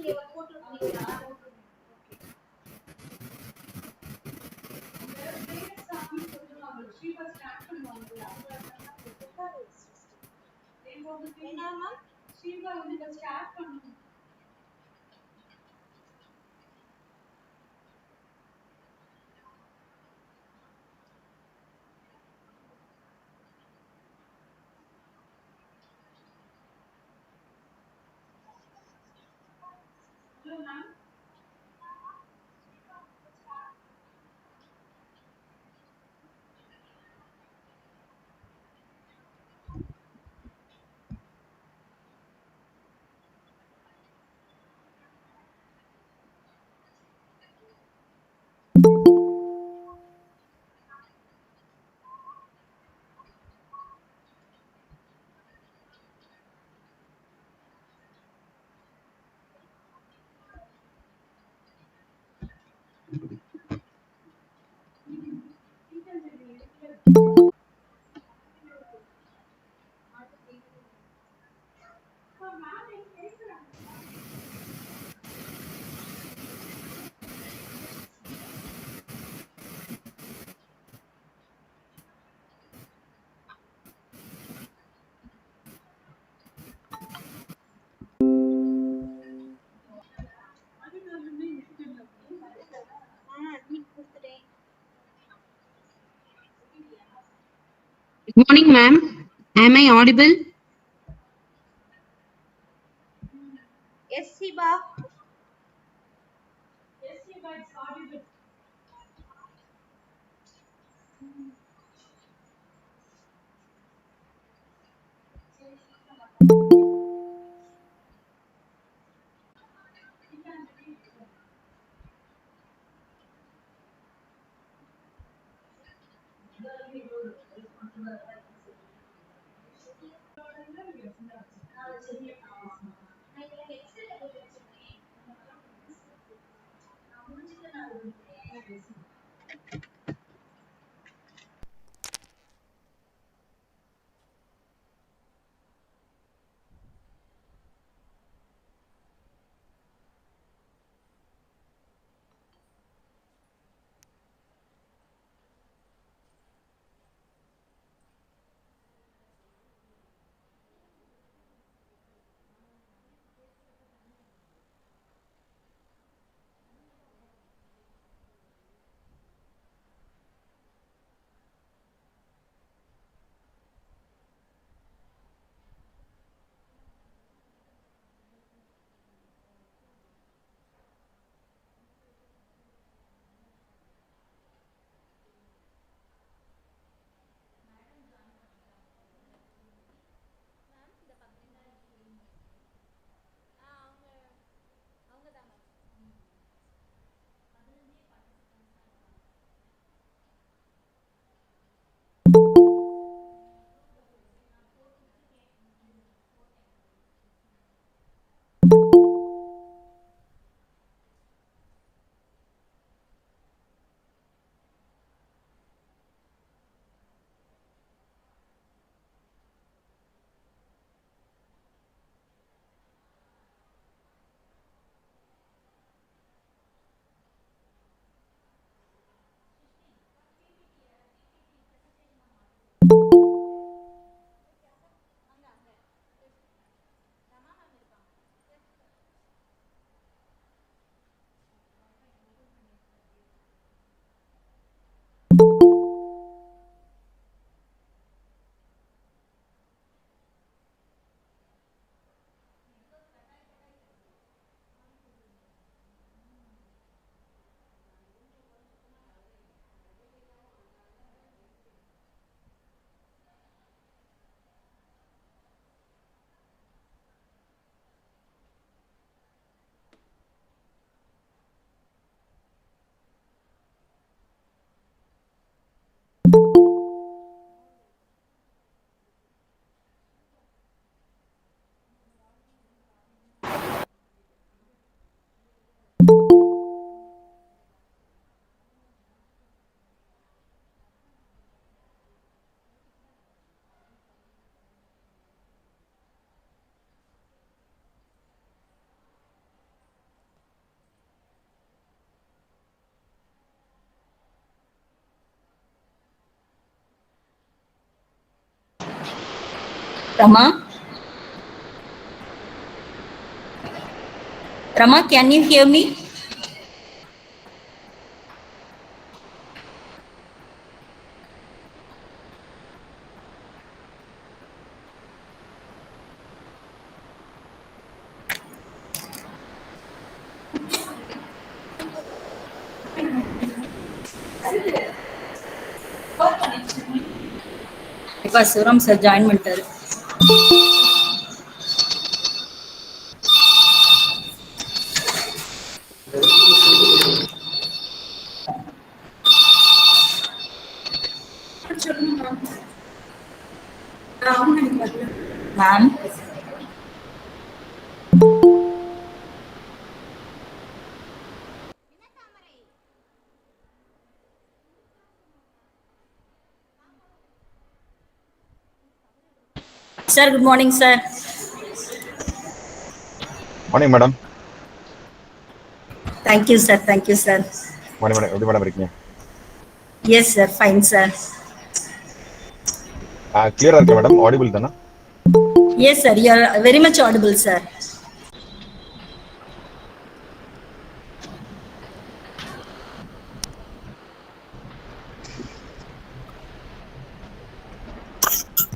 Good morning, ma'am. Am I audible? Yes, Siba. Rama? Rama, can you hear me? Because Suram sir join mantaru. Ma'am. Sir, good morning, sir. Morning, madam. Thank you, sir. Thank you, sir. Morning, madam. எப்படி madam இருக்கீங்க? Yes, sir. Fine, sir. கிளியரா இருக்கு madam. Audible தானா? Yes, sir. You are very much audible, sir.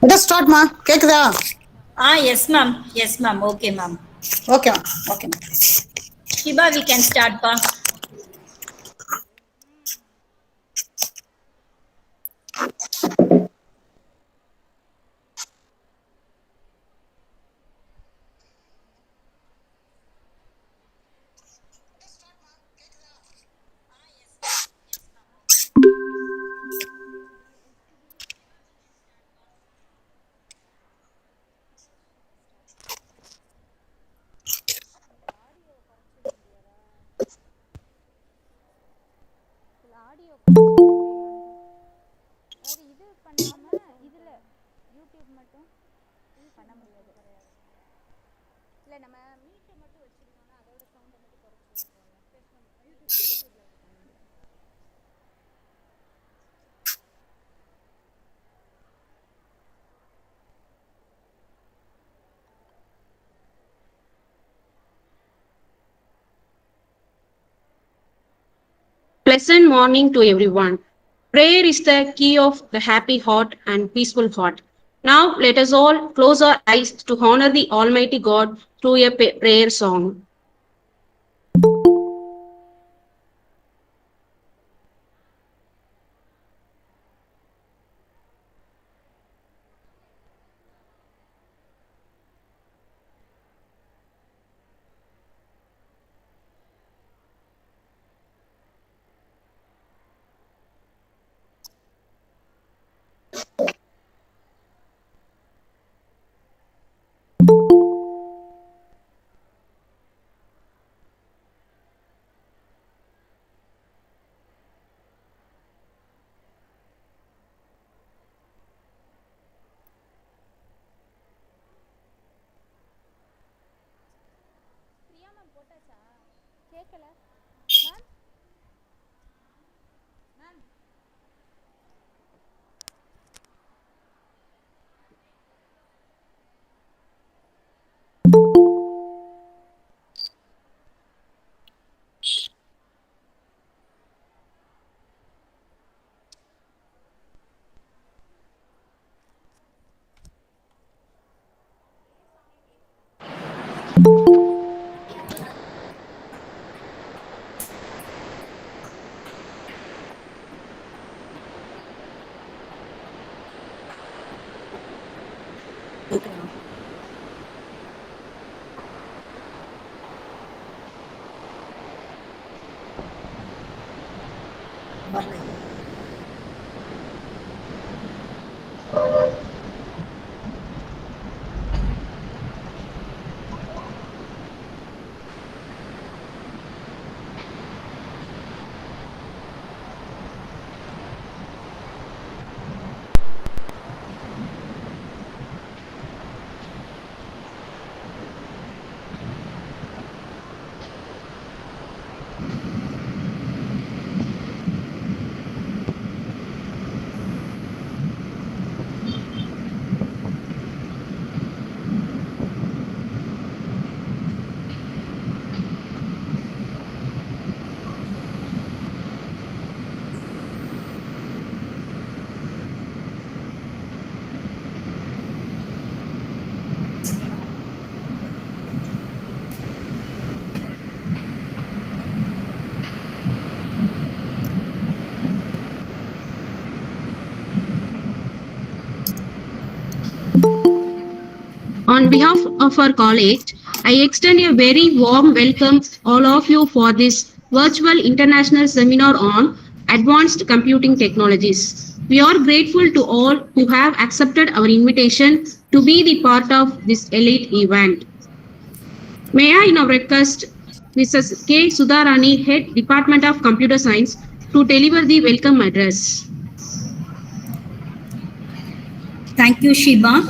Let us start, ma. கேக்குதா? Yes, ma'am. Yes, ma'am. Okay, ma'am. Okay, ma. Okay, ma. Shiba, we can start, pa. Pleasant morning to everyone. Prayer is the key of the happy heart and peaceful heart. Now let us all close our eyes to honor the Almighty God through a prayer song. On behalf of our college, I extend a very warm welcome all of you for this virtual international seminar on advanced computing technologies. We are grateful to all who have accepted our invitation to be the part of this elite event. May I now request Mrs. K. Sudharani, Head Department of Computer Science, to deliver the welcome address. Thank you, Shiba.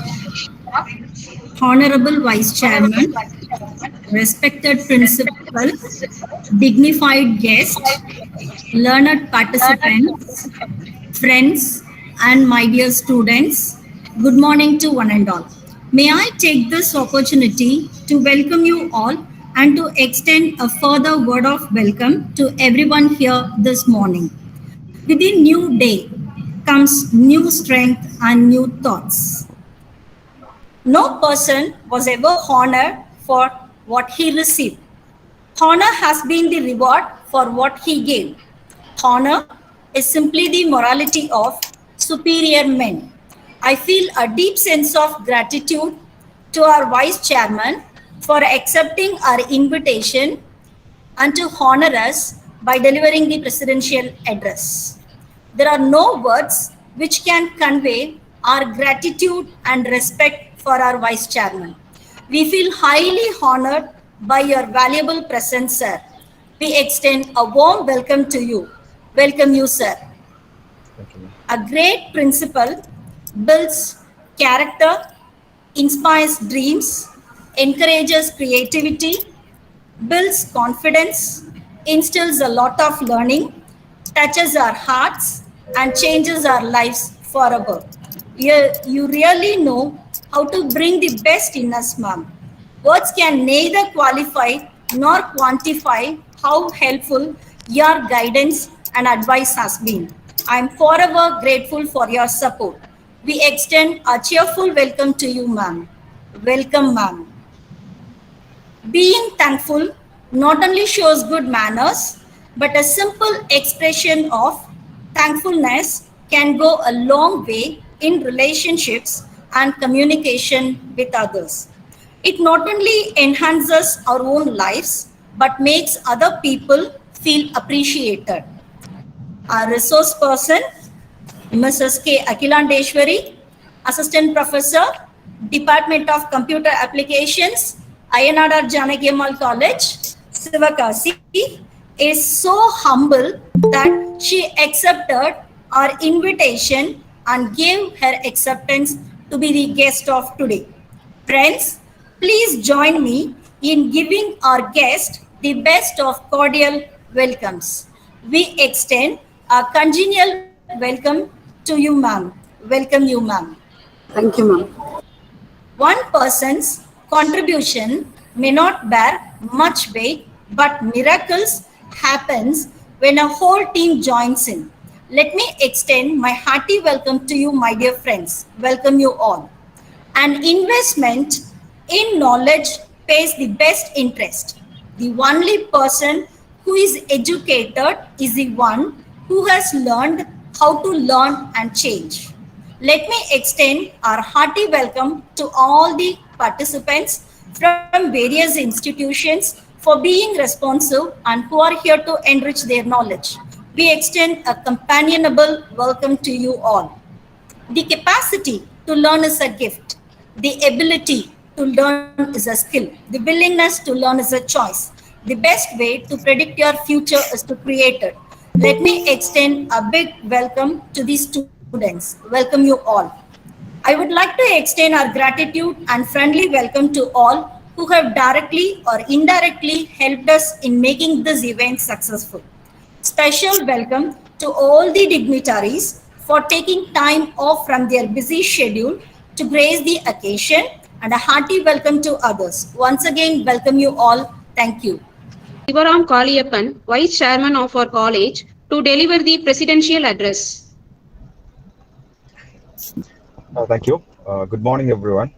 Honorable Vice Chairman, respected principal, dignified guest, learned participants, friends, and my dear students, good morning to one and all. May I take this opportunity to welcome you all and to extend a further word of welcome to everyone here this morning. With the new day comes new strength and new thoughts. No person was ever honored for what he received. Honor has been the reward for what he gave. Honor is simply the morality of superior men. I feel a deep sense of gratitude to our Vice Chairman for accepting our invitation and to honor us by delivering the presidential address. There are no words which can convey our gratitude and respect for our Vice Chairman. We feel highly honored by your valuable presence, sir. We extend a warm welcome to you. Welcome you, sir. Thank you. A great principal builds character, inspires dreams, encourages creativity, builds confidence, instills a lot of learning, touches our hearts, and changes our lives forever. You really know how to bring the best in us, ma'am. Words can neither qualify nor quantify how helpful your guidance and advice has been. I am forever grateful for your support. We extend a cheerful welcome to you, ma'am. Welcome, ma'am. Being thankful not only shows good manners, but a simple expression of thankfulness can go a long way in relationships and communication with others. It not only enhances our own lives, but makes other people feel appreciated. Our resource person, Mrs. K. Akilandeshwari, Assistant Professor, Department of Computer Applications, Ayanadar Janagyamal College, Sivakasi, is so humble that she accepted our invitation and gave her acceptance to be the guest of today. Friends, please join me in giving our guest the best of cordial welcomes. We extend a congenial welcome to you, ma'am. Welcome you, ma'am. Thank you, ma'am. One person's contribution may not bear much weight, but miracles happens when a whole team joins in. Let me extend my hearty welcome to you, my dear friends. Welcome you all. An investment in knowledge pays the best interest. The only person who is educated is the one who has learned how to learn and change. Let me extend our hearty welcome to all the participants from various institutions for being responsive and who are here to enrich their knowledge. We extend a companionable welcome to you all. The capacity to learn is a gift. The ability to learn is a skill. The willingness to learn is a choice. The best way to predict your future is to create it. Let me extend a big welcome to these students. Welcome you all. I would like to extend our gratitude and friendly welcome to all who have directly or indirectly helped us in making this event successful. Special welcome to all the dignitaries for taking time off from their busy schedule to grace the occasion, and a hearty welcome to others. Once again, welcome you all. Thank you. Sivaram Kaliyappan, Vice Chairman of our college, to deliver the presidential address. Thank you. Good morning, everyone.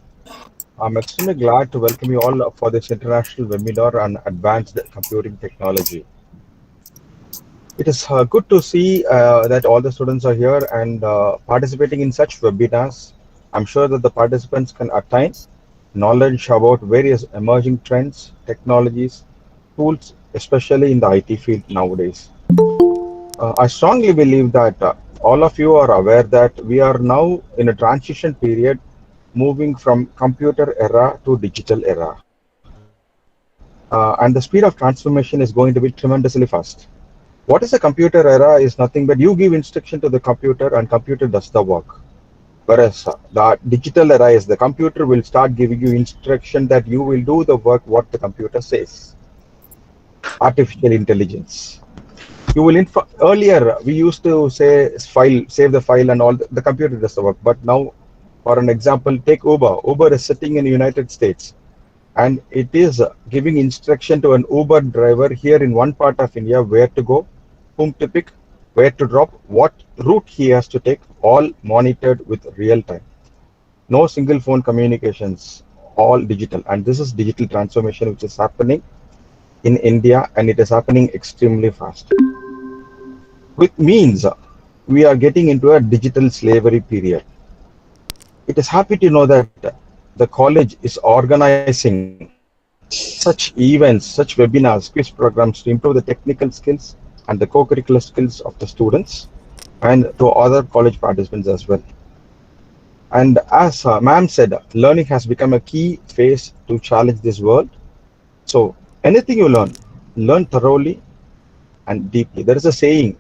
I'm extremely glad to welcome you all for this international webinar on advanced computing technology. It is good to see that all the students are here and participating in such webinars. I'm sure that the participants can attain knowledge about various emerging trends, technologies, tools, especially in the IT field nowadays. I strongly believe that all of you are aware that we are now in a transition period moving from computer era to digital era. And the speed of transformation is going to be tremendously fast. What is a computer era is nothing but you give instruction to the computer and computer does the work. Whereas the digital era is the computer will start giving you instruction that you will do the work what the computer says. Artificial intelligence. You will earlier we used to say file, save the file and all the computer does the work. But now, for an example, take Uber. Uber is sitting in the United States and it is giving instruction to an Uber driver here in one part of India where to go, whom to pick, where to drop, what route he has to take, all monitored with real time. No single phone communications, all digital. And this is digital transformation which is happening in India and it is happening extremely fast. Which means we are getting into a digital slavery period. It is happy to know that the college is organizing such events, such webinars, quiz programs to improve the technical skills and the co-curricular skills of the students and to other college participants as well. And as ma'am said, learning has become a key phase to challenge this world. So anything you learn thoroughly and deeply. There is a saying,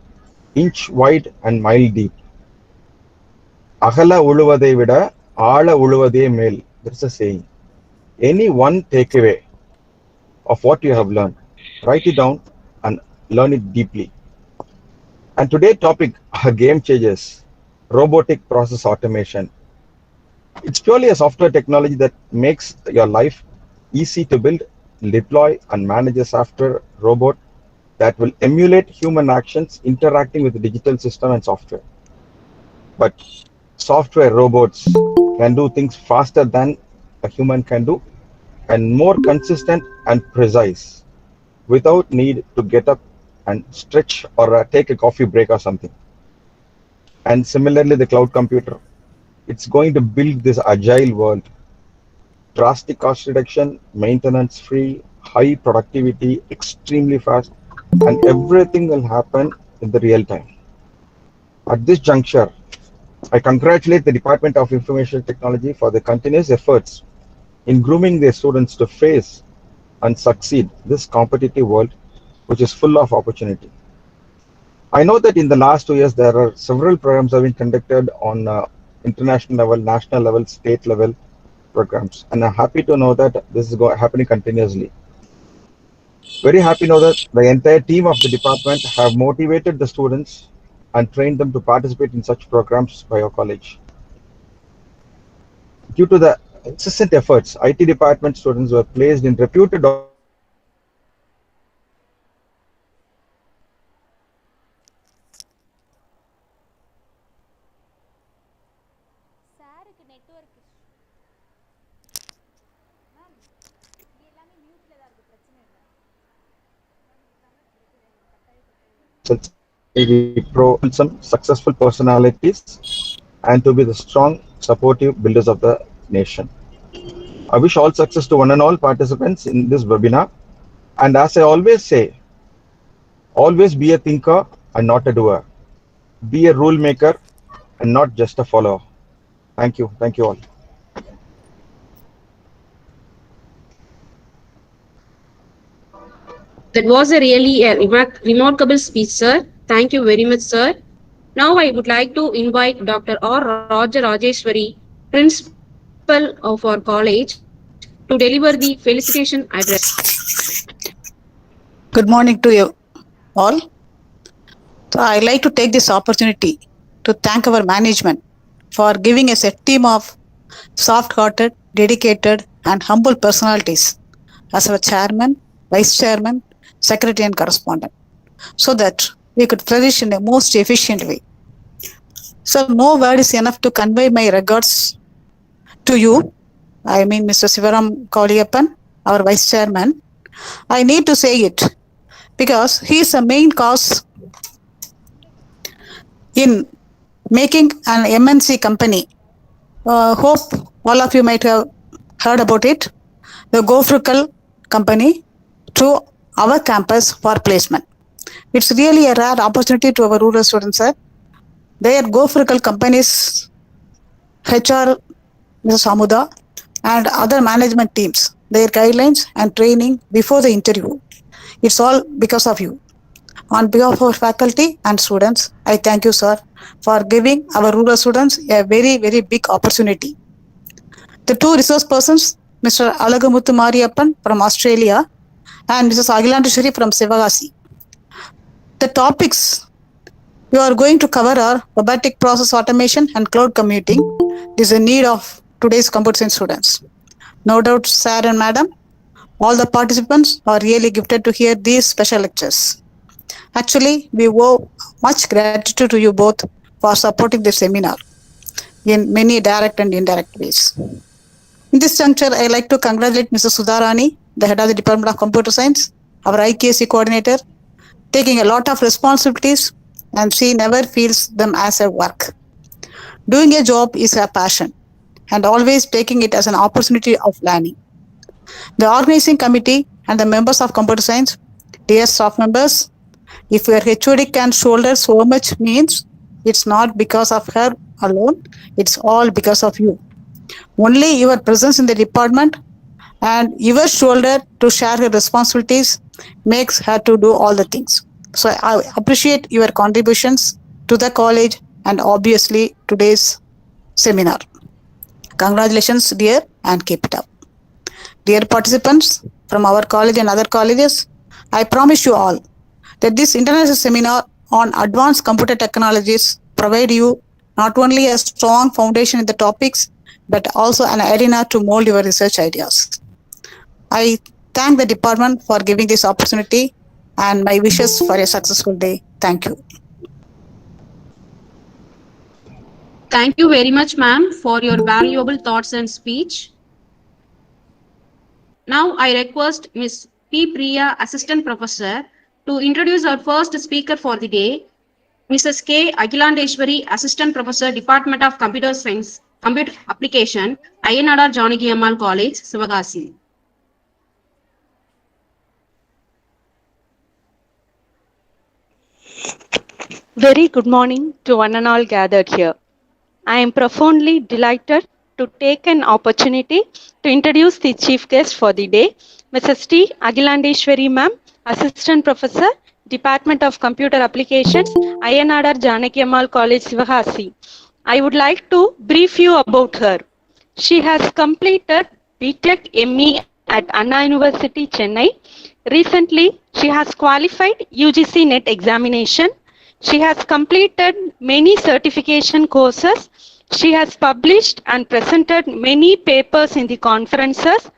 inch wide and mile deep. Agala uluvadai vida, aala uluvade mel. There is a saying. Any one takeaway of what you have learned, write it down and learn it deeply. And today's topic, game changers, robotic process automation. It's purely a software technology that makes your life easy to build, deploy, and manage a software robot that will emulate human actions interacting with the digital system and software. But software robots can do things faster than a human can do and more consistent and precise without need to get up and stretch or take a coffee break or something. And similarly, the cloud computer, it's going to build this agile world, drastic cost reduction, maintenance free, high productivity, extremely fast, and everything will happen in the real time. At this juncture, I congratulate the Department of Information Technology for the continuous efforts in grooming their students to face and succeed this competitive world, which is full of opportunity. I know that in the last 2 years, there are several programs that have been conducted on international level, national level, state level programs. And I'm happy to know that this is happening continuously. Very happy to know that the entire team of the department have motivated the students and trained them to participate in such programs by our college. Due to the incessant efforts, IT department students were placed in reputed சாருக்கு network ma'am இது எல்லாமே மியூட்ல தான் இருக்கு பிரச்சனை இல்லை some successful personalities and to be the strong, supportive builders of the nation. I wish all success to one and all participants in this webinar. And as I always say, always be a thinker and not a doer. Be a rule maker and not just a follower. Thank you. Thank you all. That was a really remarkable speech, sir. Thank you very much, sir. Now I would like to invite Dr. R. Raja Rajeshwari, Principal of our college, to deliver the felicitation address. Good morning to you all. So I like to take this opportunity to thank our management for giving us a team of soft-hearted, dedicated, and humble personalities as our chairman, vice chairman, secretary, and correspondent, so that we could flourish in a most efficient way. So no word is enough to convey my regards to you. I mean, Mr. Sivaram Kauliyappan, our vice chairman. I need to say it because he is a main cause in making an MNC company. Hope all of you might have heard about it, the GoFrucal company to our campus for placement. It's really a rare opportunity to our rural students, sir. Their GoFrucal companies, HR, Mrs. Hamuda, and other management teams, their guidelines and training before the interview. It's all because of you. On behalf of our faculty and students, I thank you, sir, for giving our rural students a very, very big opportunity. The two resource persons, Mr. Alagamuthu Mariappan from Australia and Mrs. Agilandeshwari from Sivagasi. The topics you are going to cover are robotic process automation and cloud computing. This is a need of today's computer science students. No doubt, sir and madam, all the participants are really gifted to hear these special lectures. Actually, we owe much gratitude to you both for supporting this seminar in many direct and indirect ways. In this juncture, I like to congratulate Mrs. Sudharani, the head of the Department of Computer Science, our IKC coordinator, taking a lot of responsibilities and she never feels them as a work. Doing a job is a passion and always taking it as an opportunity of learning. The organizing committee and the members of computer science, dear staff members, if your HOD can shoulder so much means it's not because of her alone, it's all because of you. Only your presence in the department and your shoulder to share her responsibilities makes her to do all the things. So I appreciate your contributions to the college and obviously today's seminar. Congratulations, dear, and keep it up. Dear participants from our college and other colleges, I promise you all that this international seminar on advanced computer technologies provide you not only a strong foundation in the topics, but also an arena to mold your research ideas. I thank the department for giving this opportunity and my wishes for a successful day. Thank you. Thank you very much, ma'am, for your valuable thoughts and speech. Now I request Ms. P. Priya, Assistant Professor, to introduce our first speaker for the day, Mrs. K. Agilandeshwari, Assistant Professor, Department of Computer Science, Computer Application, Ayanadar Janaki Ammal College, Sivagasi. Very good morning to one and all gathered here. I am profoundly delighted to take an opportunity to introduce the chief guest for the day, Mrs. T. Agilandeshwari ma'am, Assistant Professor, Department of Computer Applications, Ayanadar Janaki Ammal College, Sivagasi. I would like to brief you about her. She has completed BTech ME at Anna University, Chennai. Recently, she has qualified UGC NET examination. She has completed many certification courses. She has published and presented many papers in the conferences.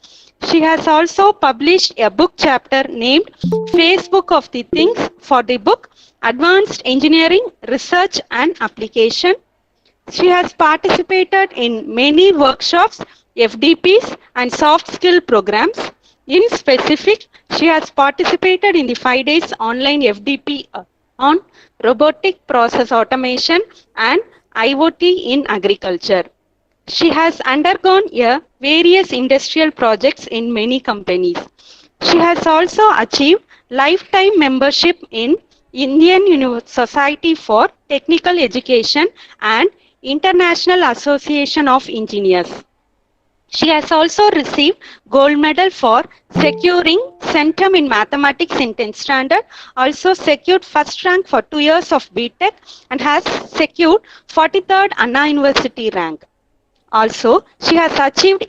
She has also published a book chapter named Facebook of the Things for the book Advanced Engineering Research and Application. She has participated in many workshops, FDPs and soft skill programs. In specific, she has participated in the 5 days online FDP on robotic process automation and IoT in agriculture. She has undergone various industrial projects in many companies. She has also achieved lifetime membership in Indian Society for Technical Education and International Association of Engineers. She has also received gold medal for securing centum in mathematics in 10th standard, also secured first rank for 2 years of BTech and has secured 43rd Anna University rank. Also, she has achieved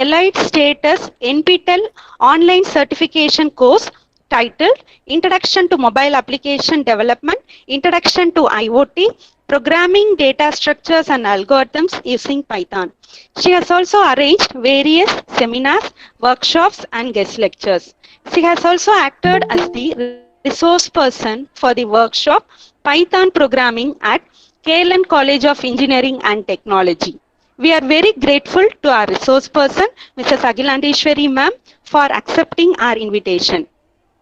Elite Status NPTEL online certification course titled Introduction to Mobile Application Development, Introduction to IoT, Programming Data Structures and Algorithms using Python. She has also arranged various seminars, workshops and guest lectures. She has also acted as the resource person for the workshop Python Programming at KLN College of Engineering and Technology. We are very grateful to our resource person, Mrs. Agilandeshwari ma'am, for accepting our invitation.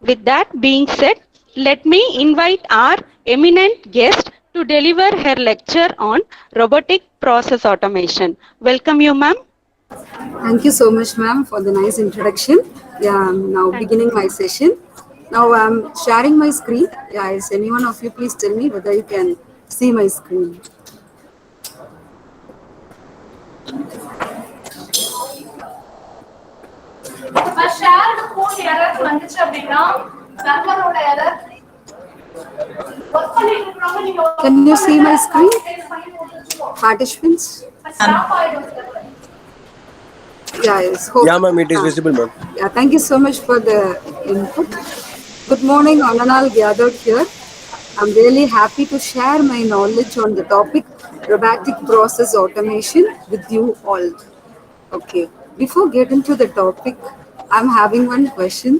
With that being said, let me invite our eminent guest to deliver her lecture on robotic process automation. Welcome you, ma'am. Thank you so much, ma'am, for the nice introduction. Yeah, I'm now Thank beginning my session. Now I'm sharing my screen. Yeah, is any one of you please tell me whether you can see my screen? Shared code error வந்துச்சு அப்படின்னா சர்வரோட error work பண்ணிட்டு இருக்கறவங்க நீங்க Can you see my screen, participants? Stop ஆயிடும் server. Yeah, yes. Hope. Yeah, ma'am, it is Ah, visible, ma'am. yeah, thank you so much for the input. Good morning, all gathered here. I'm really happy to share my knowledge on the topic robotic process automation with you all. Okay, before getting to the topic, I'm having one question.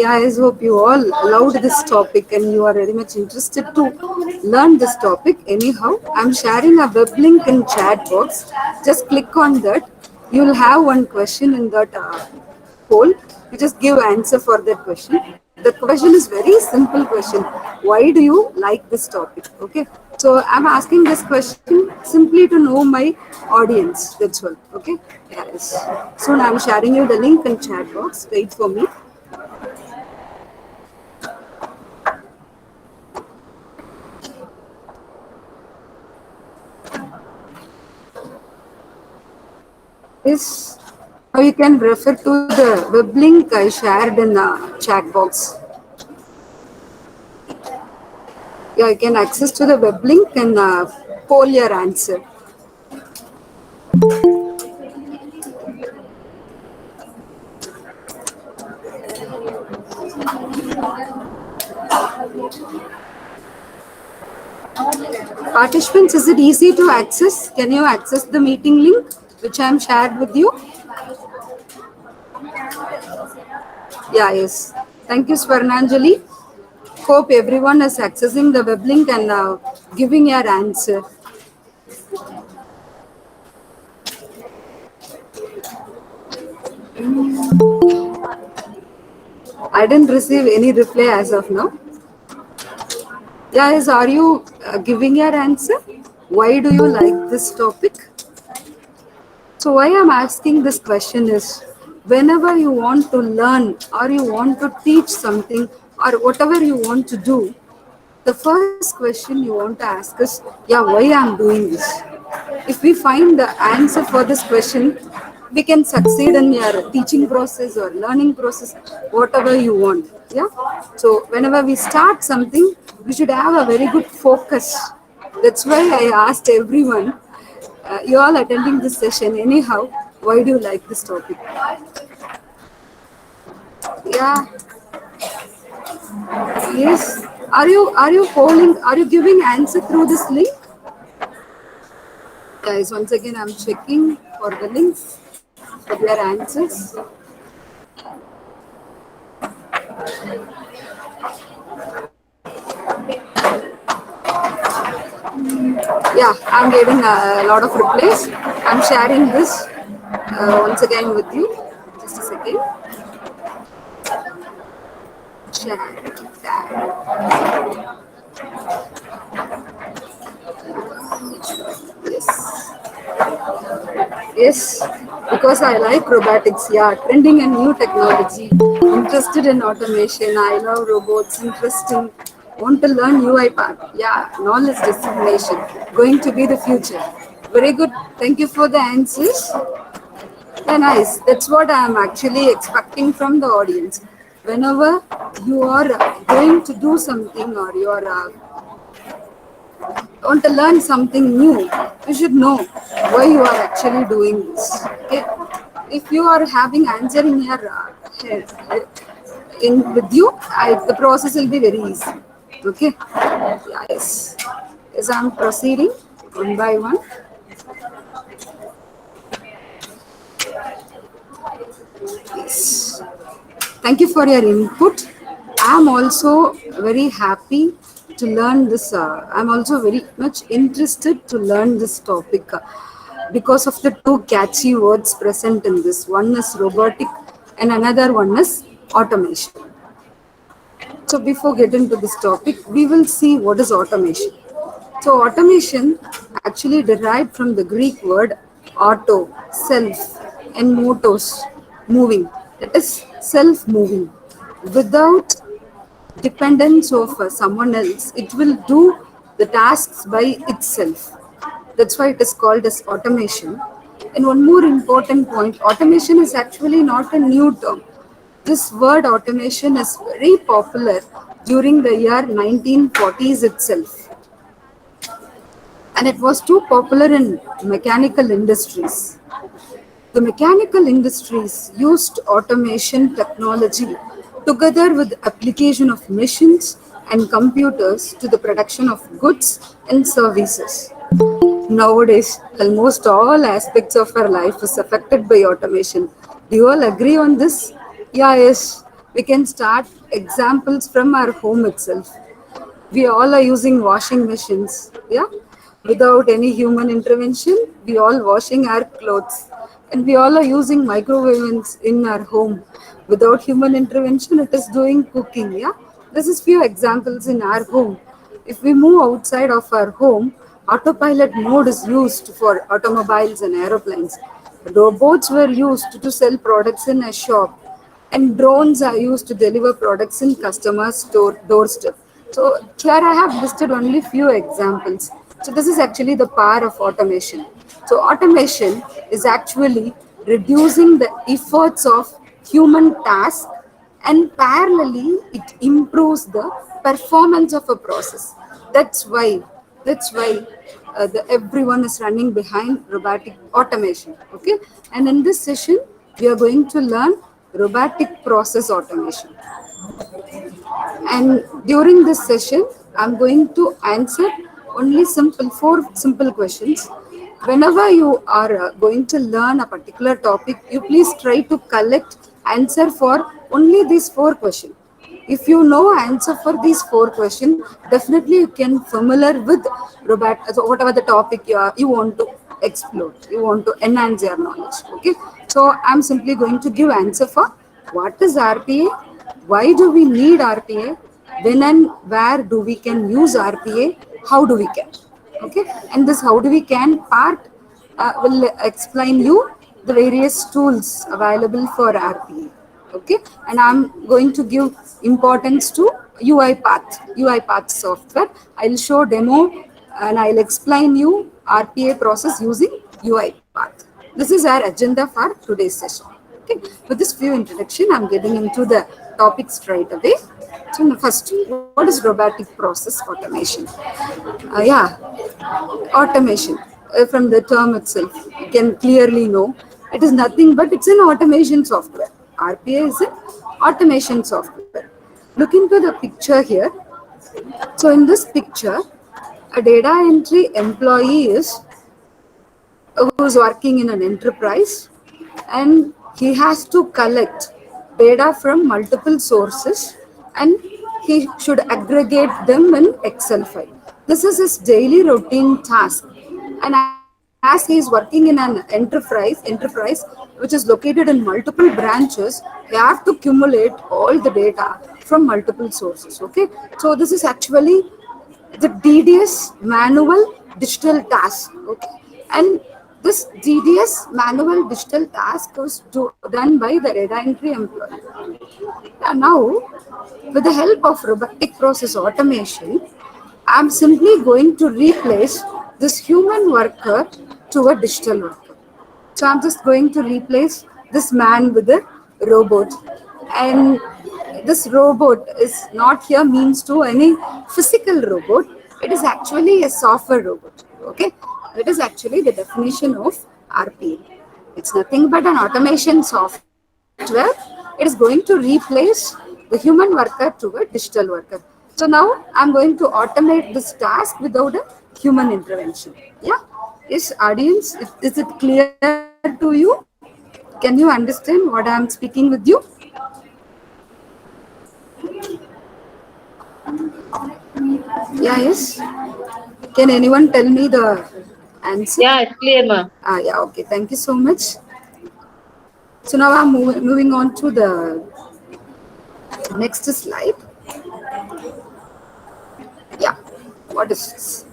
Yeah, I hope you all loved this topic and you are very much interested to learn this topic. Anyhow, I'm sharing a web link in chat box. Just click on that. You will have one question in that poll. You just give answer for that question. The question is very simple question. Why do you like this topic? Okay. So I'm asking this question simply to know my audience. That's all. Okay. Yes. Soon I'm sharing you the link in chat box. Wait for me. Yes. Now you can refer to the web link I shared in the chat box. Yeah, you can access to the web link and poll your answer. Participants, is it easy to access? Can you access the meeting link which I am shared with you? Yeah, yes. Thank you, Swarnanjali. Hope everyone is accessing the web link and giving your answer. I didn't receive any reply as of now. Yeah, yes. Are you giving your answer? Why do you like this topic? So why I'm asking this question is whenever you want to learn or you want to teach something or whatever you want to do, the first question you want to ask is, yeah, why I'm doing this? If we find the answer for this question, we can succeed in your teaching process or learning process, whatever you want. Yeah. So whenever we start something, we should have a very good focus. That's why I asked everyone, you all attending this session anyhow, why do you like this topic? Yeah. Yes. Are you polling? Are you giving answer through this link? Guys, once again I'm checking for the links for their answers. Yeah, I'm getting a lot of replies. I'm sharing this once again with you. Just a second. Share. Yes. Yes, because I like robotics, yeah, trending and new technology, interested in automation, I love robots, interesting, want to learn Uipath, yeah, knowledge dissemination, going to be the future. Very good, thank you for the answers. Yeah, nice, that's what I am actually expecting from the audience. Whenever you are going to do something or you are want to learn something new, you should know why you are actually doing this. Okay? If you are having answer in your head, in with you, the process will be very easy. Okay? Yes. Yes, I'm proceeding one by one. Yes. Thank you for your input. I'm also very happy to learn this. I'm also very much interested to learn this topic because of the two catchy words present in this. One is robotic and another one is automation. So before getting to this topic, we will see what is automation. So automation actually derived from the Greek word auto, self, and motors, moving. It is self moving. Without dependence of someone else, it will do the tasks by itself. That's why it is called as automation. And one more important point, automation is actually not a new term. This word automation is very popular during the year 1940s itself, and it was too popular in mechanical industries. The mechanical industries used automation technology together with application of machines and computers to the production of goods and services. Nowadays, almost all aspects of our life is affected by automation. Do you all agree on this? Yeah, yes. We can start examples from our home itself. We all are using washing machines, yeah, without any human intervention. We all washing our clothes, and we all are using microwaves in our home without human intervention. It is doing cooking, yeah. This is few examples in our home. If we move outside of our home, autopilot mode is used for automobiles and aeroplanes. Robots were used to sell products in a shop, and drones are used to deliver products in customers' doorstep. So here I have listed only few examples. So this is actually the power of automation. So automation is actually reducing the efforts of human tasks, and parallelly it improves the performance of a process. That's why everyone is running behind robotic automation. Okay, and in this session we are going to learn robotic process automation. And during this session, I'm going to answer only four simple questions. Whenever you are going to learn a particular topic, you please try to collect answer for only these four questions. If you know answer for these four questions, definitely you can familiar with robot, so whatever the topic you want to explore, you want to enhance your knowledge. Okay, so I'm simply going to give answer for what is RPA, why do we need RPA, when and where do we can use RPA, how do we can. Okay, and this how do we can part will explain you the various tools available for RPA. Okay, and I'm going to give importance to Uipath software. I'll show demo and I'll explain you RPA process using Uipath. This is our agenda for today's session. Okay, with this few introduction, I'm getting into the topic straight away. So first, what is robotic process automation? Yeah, automation. From the term itself, you can clearly know it is nothing but it's an automation software. RPA is an automation software. Look into the picture here. So in this picture, a data entry employee is who's working in an enterprise, and he has to collect data from multiple sources, and he should aggregate them in Excel file. This is his daily routine task. And as he is working in an enterprise which is located in multiple branches, he have to accumulate all the data from multiple sources. Okay, so this is actually the DDS manual digital task. Okay, and this DDS manual digital task was done by the data entry employee. And now, with the help of robotic process automation, I'm simply going to replace this human worker to a digital worker. So I'm just going to replace this man with a robot. And this robot is not here means to any physical robot. It is actually a software robot. Okay. It is actually the definition of RPA. It's nothing but an automation software. It is going to replace the human worker to a digital worker. So now I'm going to automate this task without a human intervention. Yeah. Yes, audience, is it clear to you? Can you understand what I am speaking with you? Yeah, yes. Can anyone tell me the answer? Yeah, it's clear, ma'am. Yeah, okay. Thank you so much. So now I'm moving on to the next slide. Yeah, what is this?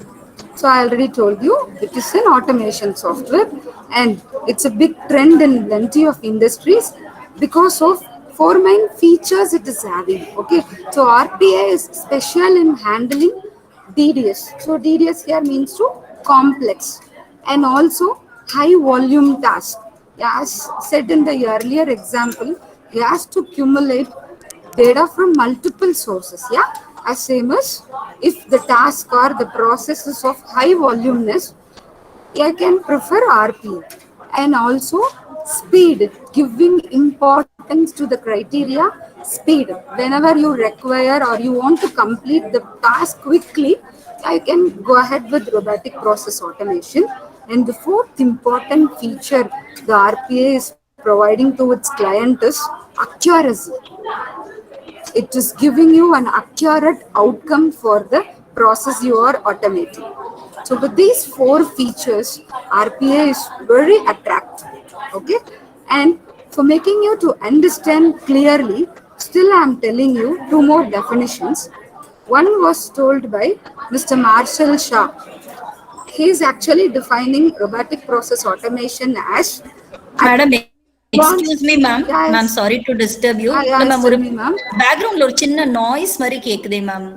So I already told you it is an automation software and it's a big trend in plenty of industries because of four main features it is having. Okay, so RPA is special in handling DDS. So DDS here means to complex and also high volume task. As said in the earlier example, he has to accumulate data from multiple sources. Yeah, as same as if the task or the process is of high volumeness, I can prefer RP and also speed, giving importance to the criteria speed. Whenever you require or you want to complete the task quickly, I can go ahead with robotic process automation. And the fourth important feature the RPA is providing to its client is accuracy. It is giving you an accurate outcome for the process you are automating. So with these four features, RPA is very attractive. Okay, and for making you to understand clearly, still I am telling you two more definitions. One was told by Mr. Marshall Shah. He is actually defining robotic process automation as madam excuse advanced. Me ma'am Yes. Ma'am sorry to disturb you Yeah, இல்லை yes, ma'am tell ஒரு me, ma'am. பேக்ரவுண்ட்ல ஒரு சின்ன noise மாதிரி கேக்குதே ma'am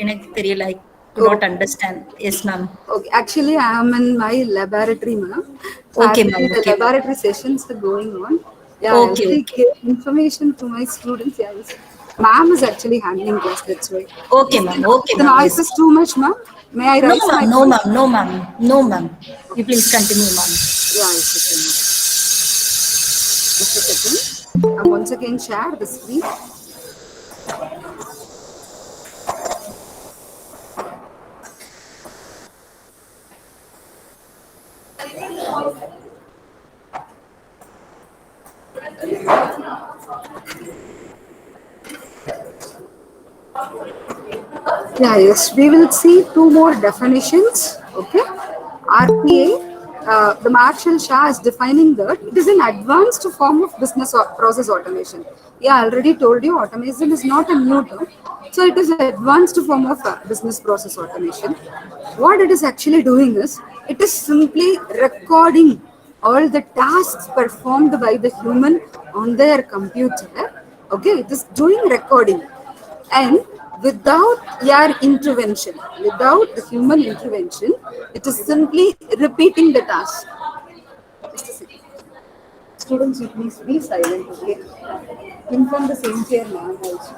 எனக்கு தெரியல I do Oh, not understand yes ma'am okay. Actually, I am in my laboratory, ma'am. So okay actually, ma'am the okay ma'am laboratory sessions are going on. Yeah, I okay already okay gave information to my students. Yes. Ma'am is actually handling class, that's why. Okay Is ma'am okay the ma'am noise yes is too much, ma'am? May I no raise ma'am my no voice? Ma'am no ma'am no ma'am you please continue ma'am Yeah, it's okay, ma'am. Just a second. I once again share the screen. Yeah, yes, we will see two more definitions. Okay, RPA, the Marshall Shah is defining that it is an advanced form of business process automation. Yeah, I already told you automation is not a new term, so it is an advanced form of business process automation. What it is actually doing is it is simply recording all the tasks performed by the human on their computer. Okay, it is doing recording and without your intervention, without the human intervention, it is simply repeating the task. Just a second. Students, you please be silent, okay? Inform the same chair ma'am also.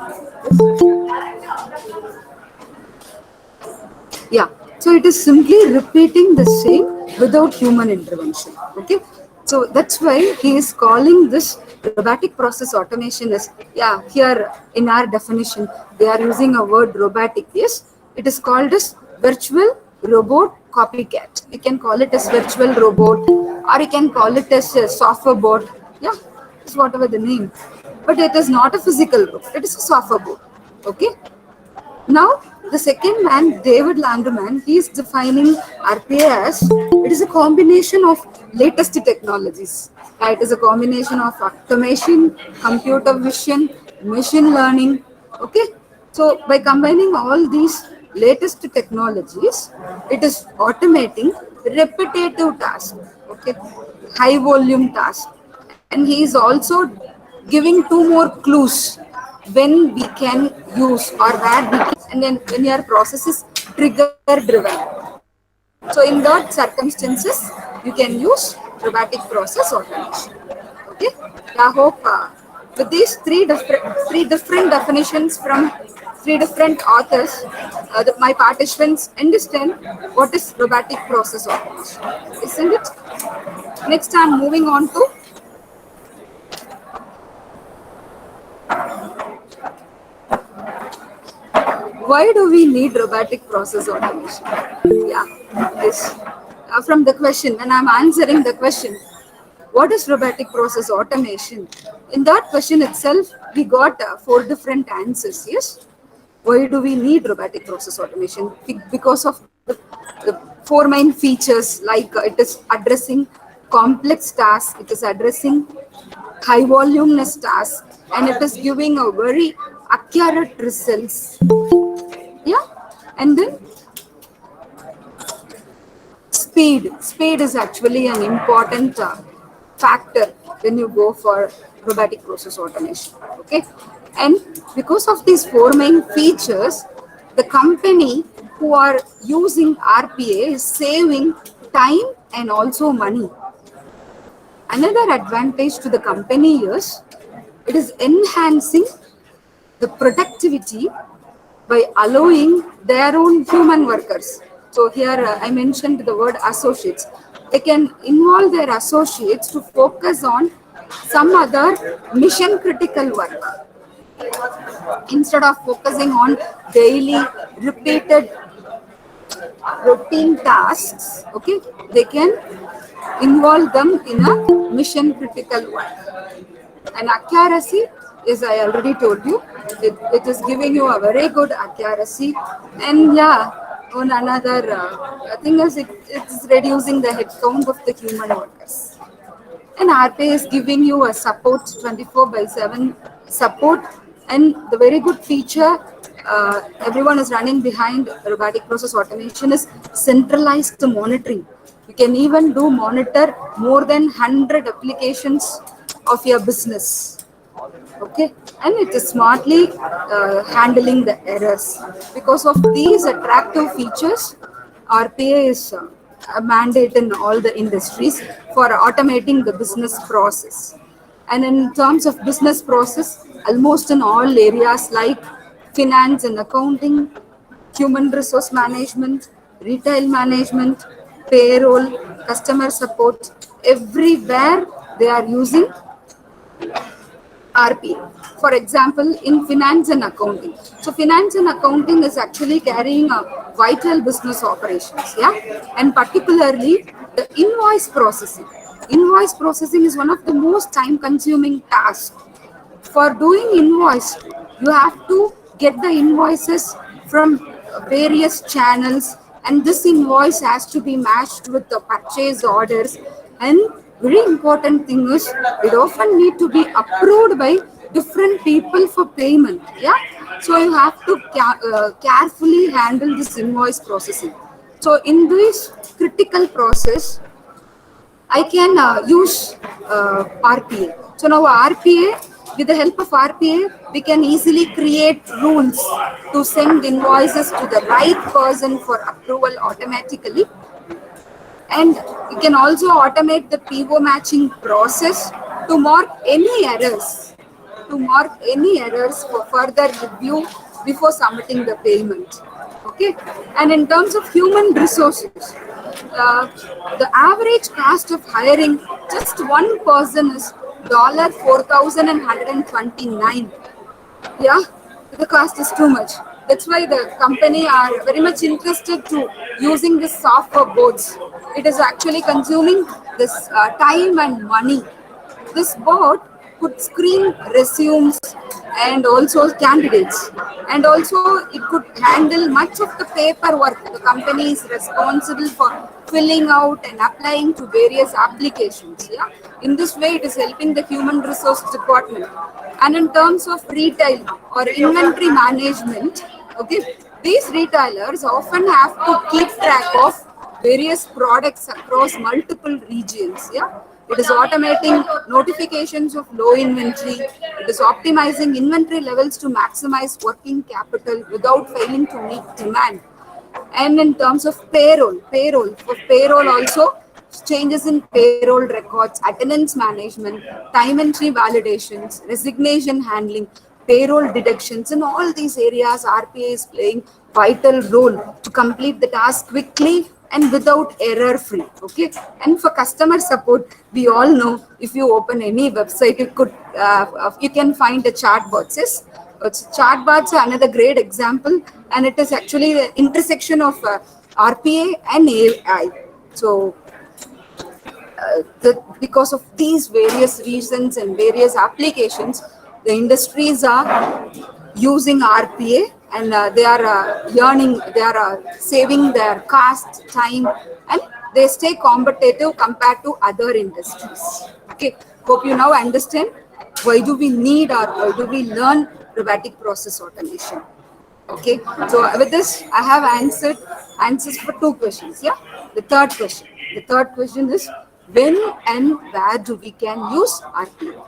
Yeah, so it is simply repeating the same without human intervention. Okay, so that's why he is calling this robotic process automation as, yeah, here in our definition they are using a word robotic. Yes, it is called as virtual robot copycat. You can call it as virtual robot or you can call it as a software bot. Yeah, it's whatever the name, but it is not a physical robot, it is a software bot. Okay, now, the second man, David Landerman, he is defining RPA as it is a combination of latest technologies. It is a combination of automation, computer vision, machine learning. Okay, so by combining all these latest technologies, it is automating repetitive tasks. Okay, high volume tasks, and he is also giving two more clues when we can use or where we can, and then when your process is trigger driven. So in that circumstances, you can use robotic process automation. Okay, I hope with these three different definitions from three different authors, my participants understand what is robotic process automation, isn't it? Next, I'm moving on to why do we need robotic process automation? Yeah, yes. From the question, when I'm answering the question, what is robotic process automation? In that question itself, we got four different answers. Yes. Why do we need robotic process automation? Because of the four main features, like it is addressing complex tasks, it is addressing high voluminous tasks, and it is giving a very accurate results. Yeah, and then Speed is actually an important factor when you go for robotic process automation. Okay, and because of these four main features, the company who are using RPA is saving time and also money. Another advantage to the company is it is enhancing the productivity by allowing their own human workers. So here I mentioned the word associates. They can involve their associates to focus on some other mission critical work instead of focusing on daily repeated routine tasks. Okay, they can involve them in a mission critical work. And accuracy is, I already told you, it is giving you a very good accuracy. And yeah, on another thing is it's reducing the headcount of the human workers. And RPA is giving you a support 24/7 support. And the very good feature everyone is running behind robotic process automation is centralized monitoring. You can even do monitor more than 100 applications of your business. Okay, and it is smartly handling the errors. Because of these attractive features, RPA is a mandate in all the industries for automating the business process. And in terms of business process, almost in all areas like finance and accounting, human resource management, retail management, payroll, customer support, everywhere they are using RPA. For example, in finance and accounting. So finance and accounting is actually carrying a vital business operations, yeah, and particularly the invoice processing. Invoice processing is one of the most time-consuming tasks. For doing invoice, you have to get the invoices from various channels, and this invoice has to be matched with the purchase orders. And very important thing is it often need to be approved by different people for payment. Yeah, so you have to carefully handle this invoice processing. So in this critical process, I can use RPA. So now RPA, with the help of RPA, we can easily create rules to send invoices to the right person for approval automatically. And you can also automate the PO matching process to mark any errors, for further review before submitting the payment. Okay, and in terms of human resources, uh, the average cost of hiring just one person is $4,129. Yeah, the cost is too much. That's why the company are very much interested to using this software boards. It is actually consuming this time and money. This bot could screen resumes and also candidates, and also it could handle much of the paperwork. The company is responsible for filling out and applying to various applications. Yeah, in this way it is helping the human resource department. And in terms of retail or inventory management, okay, these retailers often have to keep track of various products across multiple regions. Yeah, it is automating notifications of low inventory. It is optimizing inventory levels to maximize working capital without failing to meet demand. And in terms of payroll also, changes in payroll records, attendance management, time entry validations, resignation handling, payroll deductions, in all these areas RPA is playing vital role to complete the task quickly and without error free. Okay, and for customer support, we all know if you open any website, you can find a chatbot. Yes, chatbots are another great example, and it is actually the intersection of RPA and AI. So because of these various reasons and various applications, the industries are using RPA, and they are saving their cost, time, and they stay competitive compared to other industries. Okay, hope you now understand why do we need or why do we learn robotic process automation. Okay, so with this, I have answers for two questions. Yeah. the third question. The third question is when and where do we can use RPA?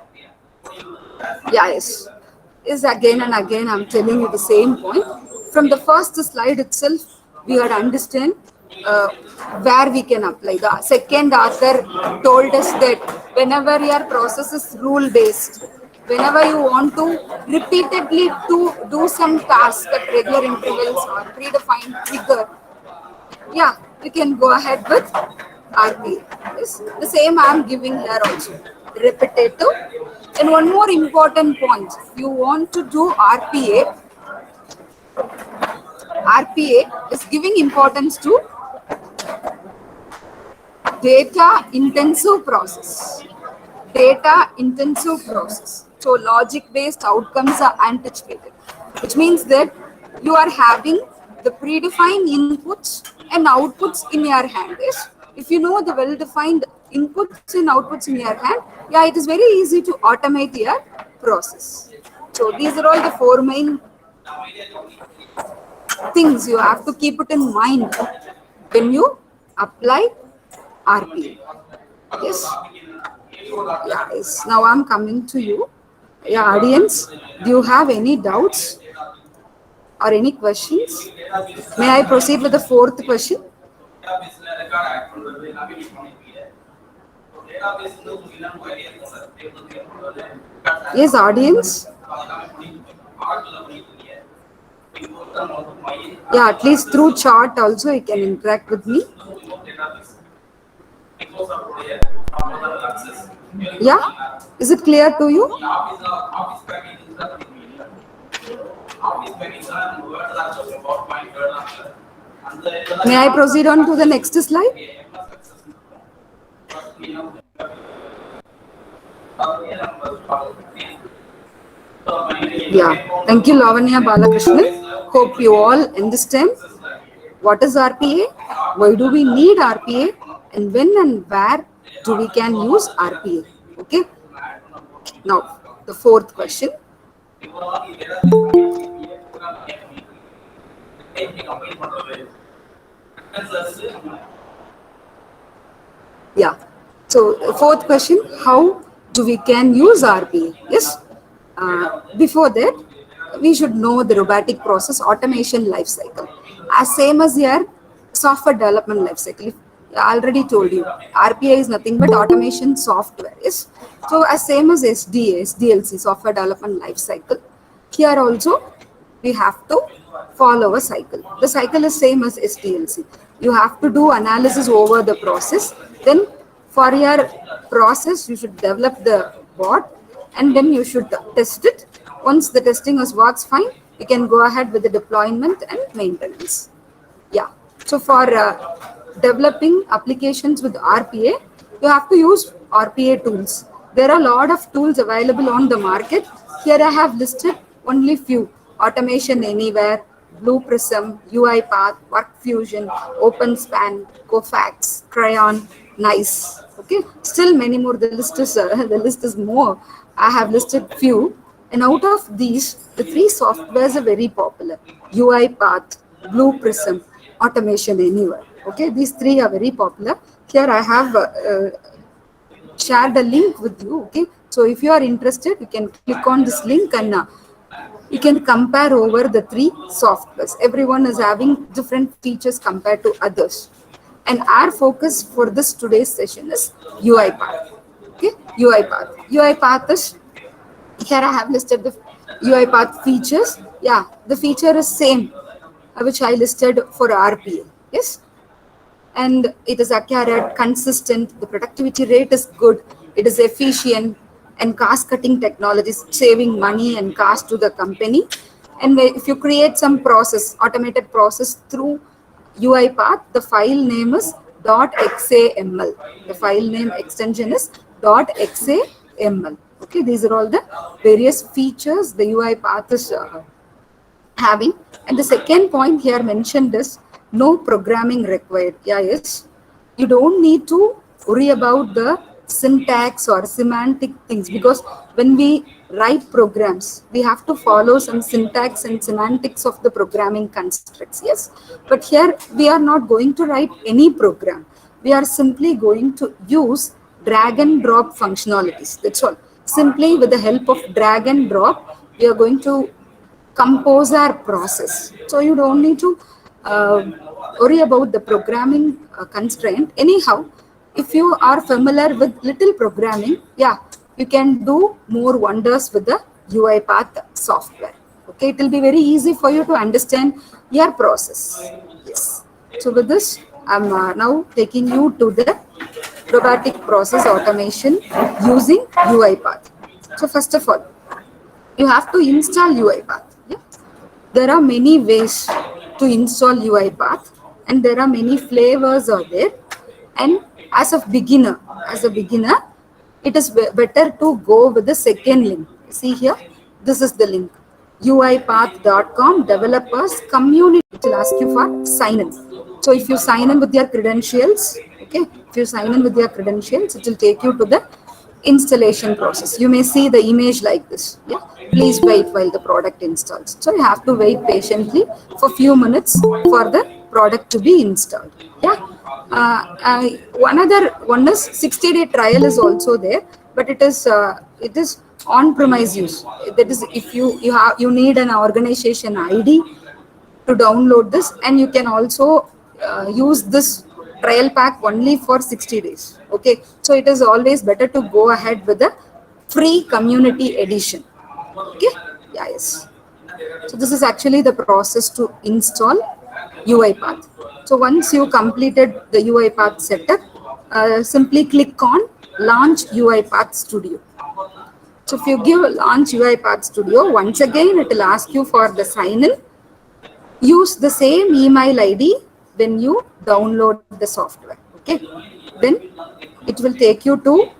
Yeah, yes. Is again and again I'm telling you the same point. From the first slide itself, we had understand where we can apply. The second author told us that whenever your process is rule based, whenever you want to repeatedly to do some task at regular intervals or predefined trigger, yeah, we can go ahead with RPA. Yes, the same I am giving here also. Repetitive. And one more important point, you want to do RPA. RPA is giving importance to data intensive process. Data intensive process. So logic based outcomes are anticipated, which means that you are having the predefined inputs and outputs in your hand. Yes, if you know the well defined inputs and outputs in your hand, yeah, it is very easy to automate your process. So these are all the four main things you have to keep it in mind when you apply RPA. Yes. Yeah, yes. Now I'm coming to you. Yeah, audience, do you have any doubts or any questions? May I proceed with the fourth question? Yes, audience. Yeah, at least through chat also you can interact with me. Yeah, is it clear to you? May I proceed on to the next slide? Yeah, thank you, Lavanya Balakrishnan. Hope you all understand what is RPA, why do we need RPA, and when and where do we can use RPA. Okay. Now, the fourth question. Yeah. So, fourth question, how do we can use RPA? Yes. Before that, we should know the robotic process automation life cycle. As same as your software development life cycle. I already told you, RPA is nothing but automation software. Yes. So, as same as SDA, SDLC, software development life cycle. Here also, we have to follow a cycle. The cycle is same as SDLC. You have to do analysis over the process. Then for your process, you should develop the bot and then you should test it. Once the testing works fine, you can go ahead with the deployment and maintenance. Yeah. So for developing applications with RPA, you have to use RPA tools. There are a lot of tools available on the market. Here I have listed only few. Automation Anywhere, Blue Prism, Uipath, WorkFusion, OpenSpan, Cofax, Crayon, Nice. Okay, still many more. The list is the list is more. I have listed few, and out of these, the three softwares are very popular: Uipath, Blue Prism, Automation Anywhere. Okay, these three are very popular. Here I have shared a link with you. Okay, so if you are interested, you can click on this link and you can compare over the three softwares. Everyone is having different features compared to others. And our focus for this today's session is Uipath. Okay, Uipath. Uipath is, here I have listed the Uipath features. Yeah, the feature is same, which I listed for RPA. Yes, and it is accurate, consistent, the productivity rate is good, it is efficient, and cost-cutting technologies, saving money and cost to the company. And if you create some process, automated process through Uipath, the file name is .xaml. The file name extension is .xaml. Okay, these are all the various features the Uipath is having. And the second point here mentioned is no programming required. Yeah, yes. You don't need to worry about the syntax or semantic things, because when we write programs. We have to follow some syntax and semantics of the programming constructs. Yes, but here we are not going to write any program. We are simply going to use drag and drop functionalities. That's all. Simply with the help of drag and drop, we are going to compose our process. So you don't need to worry about the programming constraint. Anyhow, if you are familiar with little programming, yeah, you can do more wonders with the Uipath software. Okay, it will be very easy for you to understand your process. Yes. So with this, I'm now taking you to the robotic process automation using Uipath. So first of all, you have to install Uipath. Yeah? There are many ways to install Uipath, and there are many flavors out there. And as a beginner, it is better to go with the second link. See here, this is the link. uipath.com developers community. It will ask you for sign in. So if you sign in with your credentials, okay, if you sign in with your credentials, it will take you to the installation process. You may see the image like this. Yeah, please wait while the product installs. So you have to wait patiently for few minutes for the product to be installed. Yeah. One is 60-day trial is also there, but it is on-premise use. That is, if you need an organization ID to download this, and you can also use this trial pack only for 60 days. Okay, so it is always better to go ahead with the free community edition. Okay, yeah, yes. So this is actually the process to install Uipath. So once you completed the Uipath setup, simply click on Launch Uipath Studio. So if you give Launch Uipath Studio, once again it will ask you for the sign-in. Use the same email ID when you download the software. Okay, then it will take you to,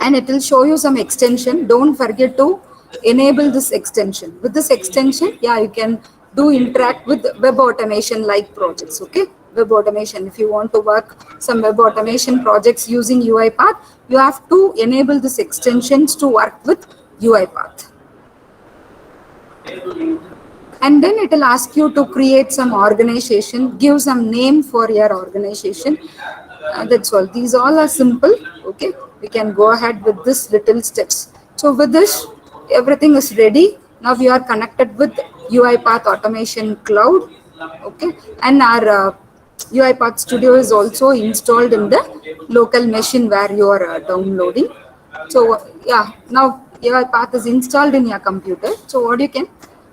and it will show you some extension. Don't forget to enable this extension. With this extension, yeah, you can do interact with web automation like projects. Okay, web automation. If you want to work some web automation projects using Uipath, you have to enable this extensions to work with Uipath. And then it will ask you to create some organization, give some name for your organization. That's all. These all are simple. Okay, we can go ahead with this little steps. So with this, everything is ready. Now we are connected with Uipath Automation Cloud. Okay, and our Uipath Studio is also installed in the local machine where you are downloading. So yeah, now Uipath is installed in your computer. So what you can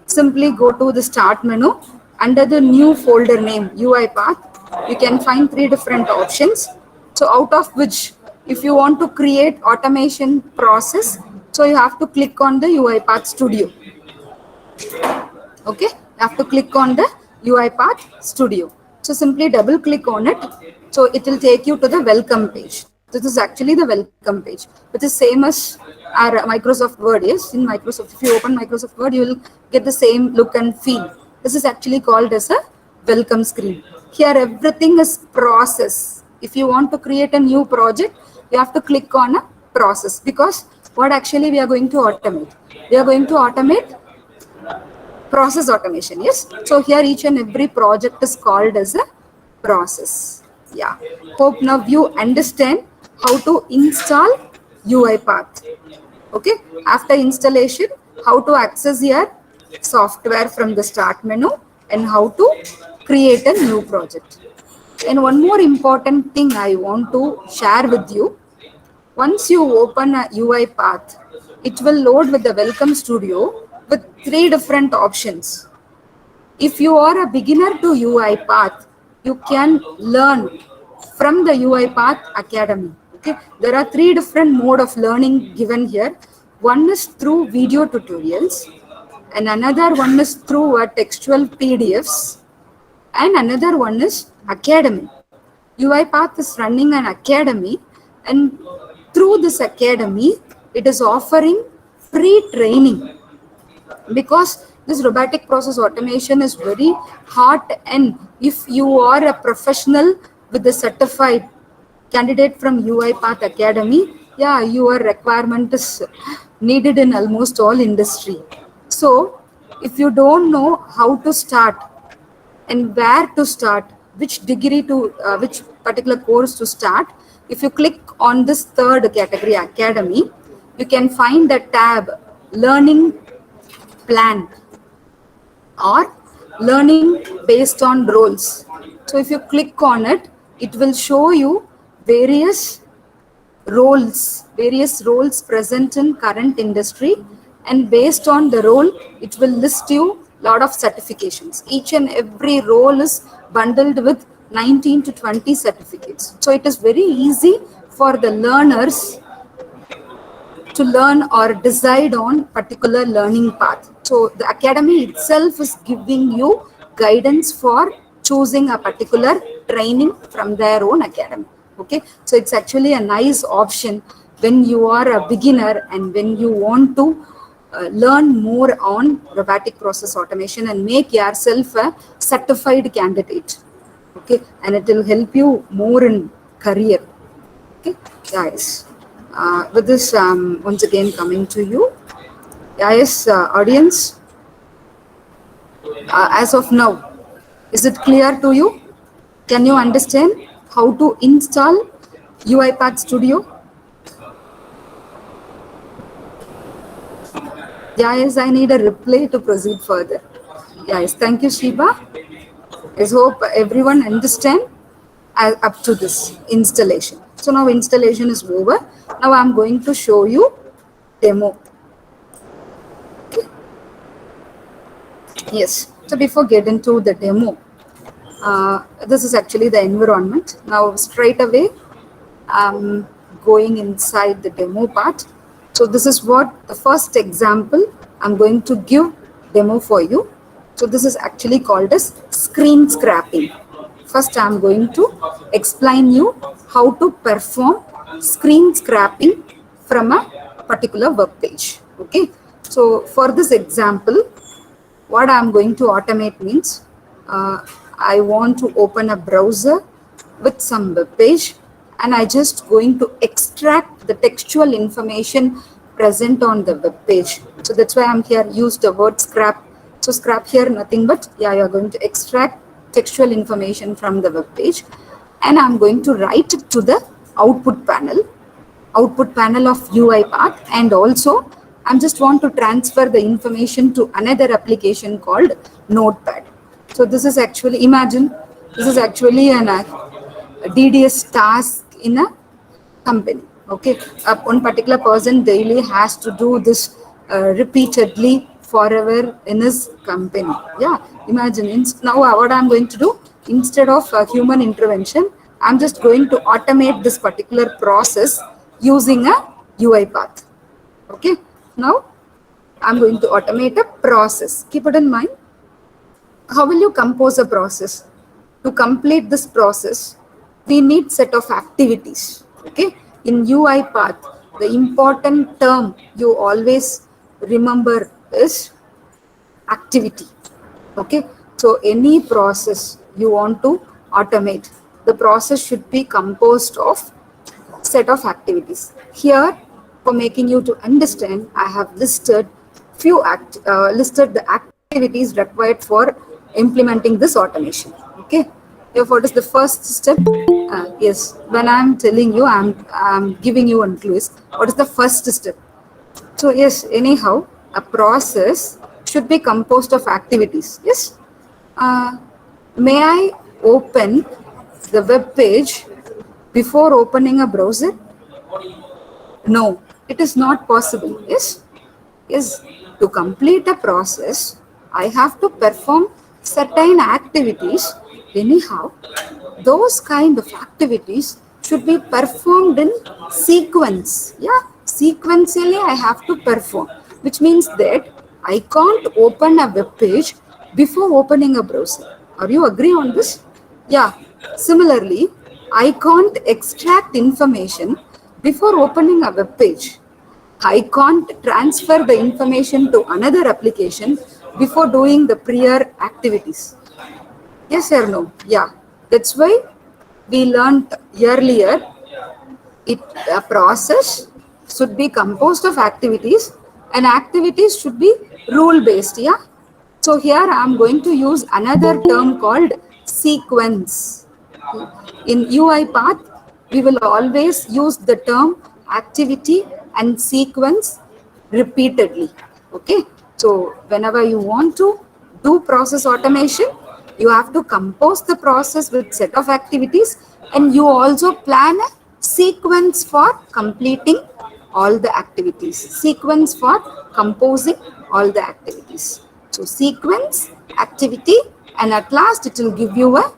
simply go to the start menu. Under the new folder name Uipath, you can find 3 different options. So out of which, if you want to create automation process, so you have to click on the Uipath Studio. Okay, you have to click on the Uipath Studio. So simply double click on it. So it will take you to the welcome page. This is actually the welcome page, which is same as our Microsoft Word. Yes, in Microsoft, if you open Microsoft Word, you will get the same look and feel. This is actually called as a welcome screen. Here everything is process. If you want to create a new project, you have to click on a process, because what actually we are going to automate? We are going to automate process automation. Yes, so here each and every project is called as a process. Yeah, hope now you understand how to install Uipath. Okay, after installation, how to access your software from the start menu and how to create a new project. And one more important thing I want to share with you. Once you open a Uipath, it will load with the Welcome Studio with 3 different options. If you are a beginner to Uipath, you can learn from the Uipath Academy. Okay, there are 3 different mode of learning given here. One is through video tutorials, and another one is through textual PDFs, and another one is Academy. Uipath is running an academy, and through this academy, it is offering free training, because this robotic process automation is very hot, and if you are a professional with a certified candidate from Uipath Academy, yeah, your requirement is needed in almost all industry. So if you don't know how to start and where to start, which degree to, which particular course to start, if you click on this third category, Academy, you can find the tab Learning Plan or Learning Based on Roles. So if you click on it, it will show you various roles present in current industry, and based on the role it will list you lot of certifications. Each and every role is bundled with 19 to 20 certificates, so it is very easy for the learners to learn or decide on particular learning path. So the academy itself is giving you guidance for choosing a particular training from their own academy. Okay, so it's actually a nice option when you are a beginner and when you want to learn more on robotic process automation and make yourself a certified candidate. Okay, and it will help you more in career. Okay, guys. With this, once again coming to you. Yes, audience. As of now, is it clear to you? Can you understand how to install Uipath Studio? Yes, I need a reply to proceed further. Yes, thank you, Shiba. I hope everyone understand up to this installation. So now installation is over. Now I'm going to show you demo. Okay. Yes. So before get into the demo, this is actually the environment. Now straight away, I'm going inside the demo part. So this is what the first example I'm going to give demo for you. So this is actually called as screen scraping. First, I'm going to explain you how to perform screen scraping from a particular web page. Okay. So for this example, what I'm going to automate means I want to open a browser with some web page, and I just going to extract the textual information present on the web page. So that's why I'm here used the word scrap. So scrap here nothing but you're going to extract textual information from the web page, and I'm going to write it to the output panel of Uipath, and also I just want to transfer the information to another application called Notepad. So this is actually, imagine this is actually a DDS task in a company. Okay, one particular person daily has to do this repeatedly forever in his company. Yeah, imagine now what I'm going to do, instead of human intervention, I'm just going to automate this particular process using a Uipath. Okay, now I'm going to automate a process. Keep it in mind. How will you compose a process? To complete this process, we need set of activities. Okay, in Uipath, the important term you always remember is activity. Okay, so any process you want to automate, the process should be composed of set of activities. Here, for making you to understand, I have listed listed the activities required for implementing this automation. Okay, therefore, what is the first step? Yes, when I'm telling you, I'm giving you a clue. What is the first step? So yes, anyhow, a process should be composed of activities. Yes. May I open the web page before opening a browser? No, it is not possible. Yes. Yes. To complete a process, I have to perform certain activities. Anyhow, those kind of activities should be performed in sequence. Yeah, sequentially I have to perform, which means that I can't open a web page before opening a browser. Are you agree on this? Yeah. Similarly, I can't extract information before opening a web page. I can't transfer the information to another application before doing the prior activities. Yes or no? Yeah. That's why we learned earlier a process should be composed of activities, and activities should be rule based. Yeah. So here I am going to use another term called sequence. In Uipath, we will always use the term activity and sequence repeatedly. Okay. So whenever you want to do process automation, you have to compose the process with set of activities, and you also plan a sequence for completing all the activities, sequence for composing all the activities. So sequence, activity, and at last it will give you a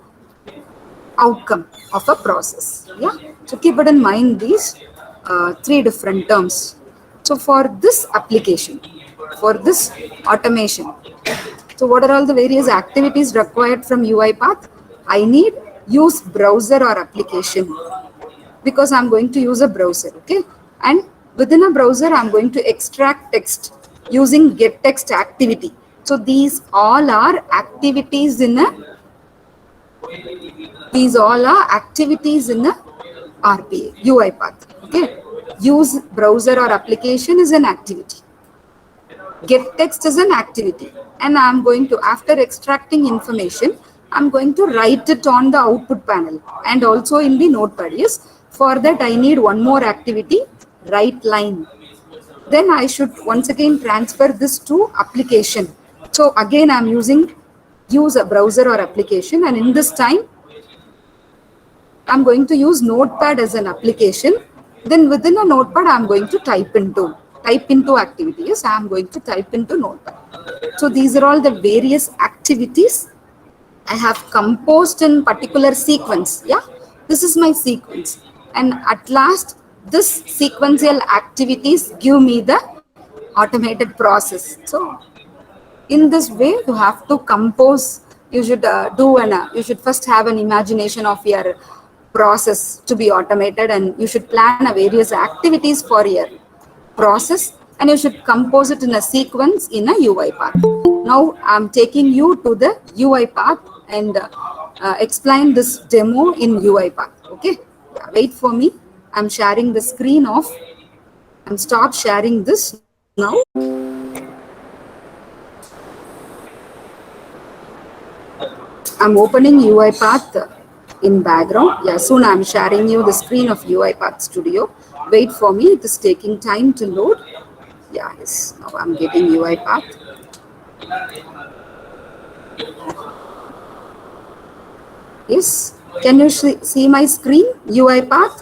outcome of a process. Yeah. So keep it in mind, these three different terms. So for this application, for this automation, so what are all the various activities required from UiPath? I need use browser or application, because I'm going to use a browser. Okay. And within a browser, I'm going to extract text using get text activity. So these all are activities in a RPA, UiPath. Okay. Use browser or application is an activity. Get text is an activity. And I'm going to, after extracting information, I'm going to write it on the output panel and also in the notepad. Yes. For that, I need one more activity, write line. Then I should once again transfer this to application. So again, I'm use a browser or application, and in this time, I'm going to use notepad as an application. Then within a notepad, I'm going to type into activity. Yes, I'm going to type into notepad. So these are all the various activities I have composed in particular sequence. Yeah, this is my sequence. And at last, this sequential activities give me the automated process. So in this way, you have to compose. You should you should first have an imagination of your process to be automated, and you should plan a various activities for your process, and you should compose it in a sequence in a UiPath. Now I'm taking you to the UiPath and explain this demo in UiPath. Okay, yeah, wait for me. I'm sharing the screen off. I'm stop sharing this now. I'm opening UiPath in background. Yeah, soon I'm sharing you the screen of UiPath Studio. Wait for me, it is taking time to load. Yeah, yes, now I'm getting UiPath. Yes, can you see my screen, UiPath?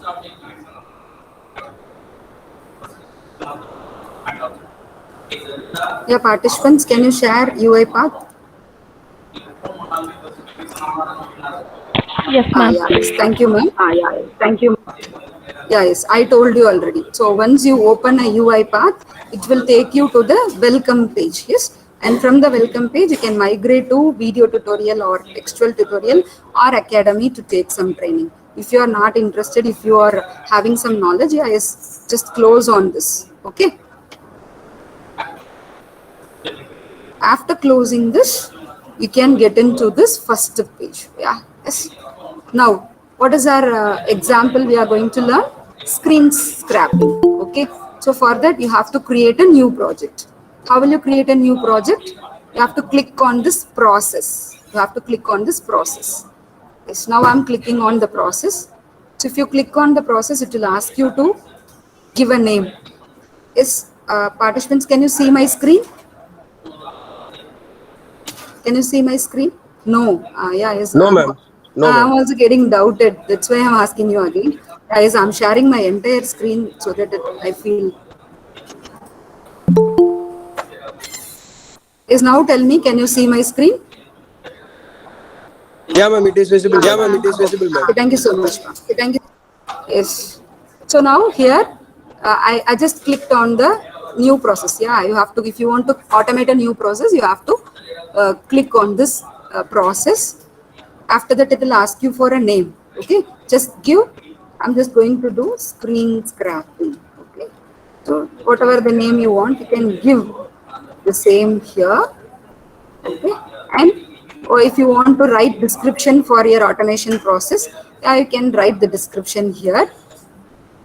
Yeah, participants, can you share UiPath? Yes, ma'am. Yeah, yes, thank you, ma'am. Yeah, yes, I told you already. So once you open a UiPath, it will take you to the welcome page. Yes, and from the welcome page, you can migrate to video tutorial or textual tutorial or academy to take some training. If you are not interested, if you are having some knowledge, yeah, yes, just close on this. Okay. After closing this, you can get into this first page. Yeah. Yes. Now, what is our example we are going to learn? Screen scrapping. Okay. So for that, you have to create a new project. How will you create a new project? You have to click on this process. You have to click on this process. Yes. Now I'm clicking on the process. So if you click on the process, it will ask you to give a name. Yes. Participants, can you see my screen? Can you see my screen? No. Yeah, yes. No, ma'am. No, I'm ma'am. also getting doubted. That's why I'm asking you again. Guys, I'm sharing my entire screen so that I feel. Is now tell me, can you see my screen? Yeah, ma'am. It is visible. Yeah, ma'am. It is visible, ma'am. Okay, thank you so much, ma'am. Okay, thank you. Yes. So now here, I just clicked on the new process. Yeah, you have to, if you want to automate a new process, you have to click on this process. After that, it will ask you for a name. Okay, just give. I'm just going to do screen scrapping. Okay, so whatever the name you want, you can give the same here. Okay, and or if you want to write description for your automation process, yeah, you can write the description here.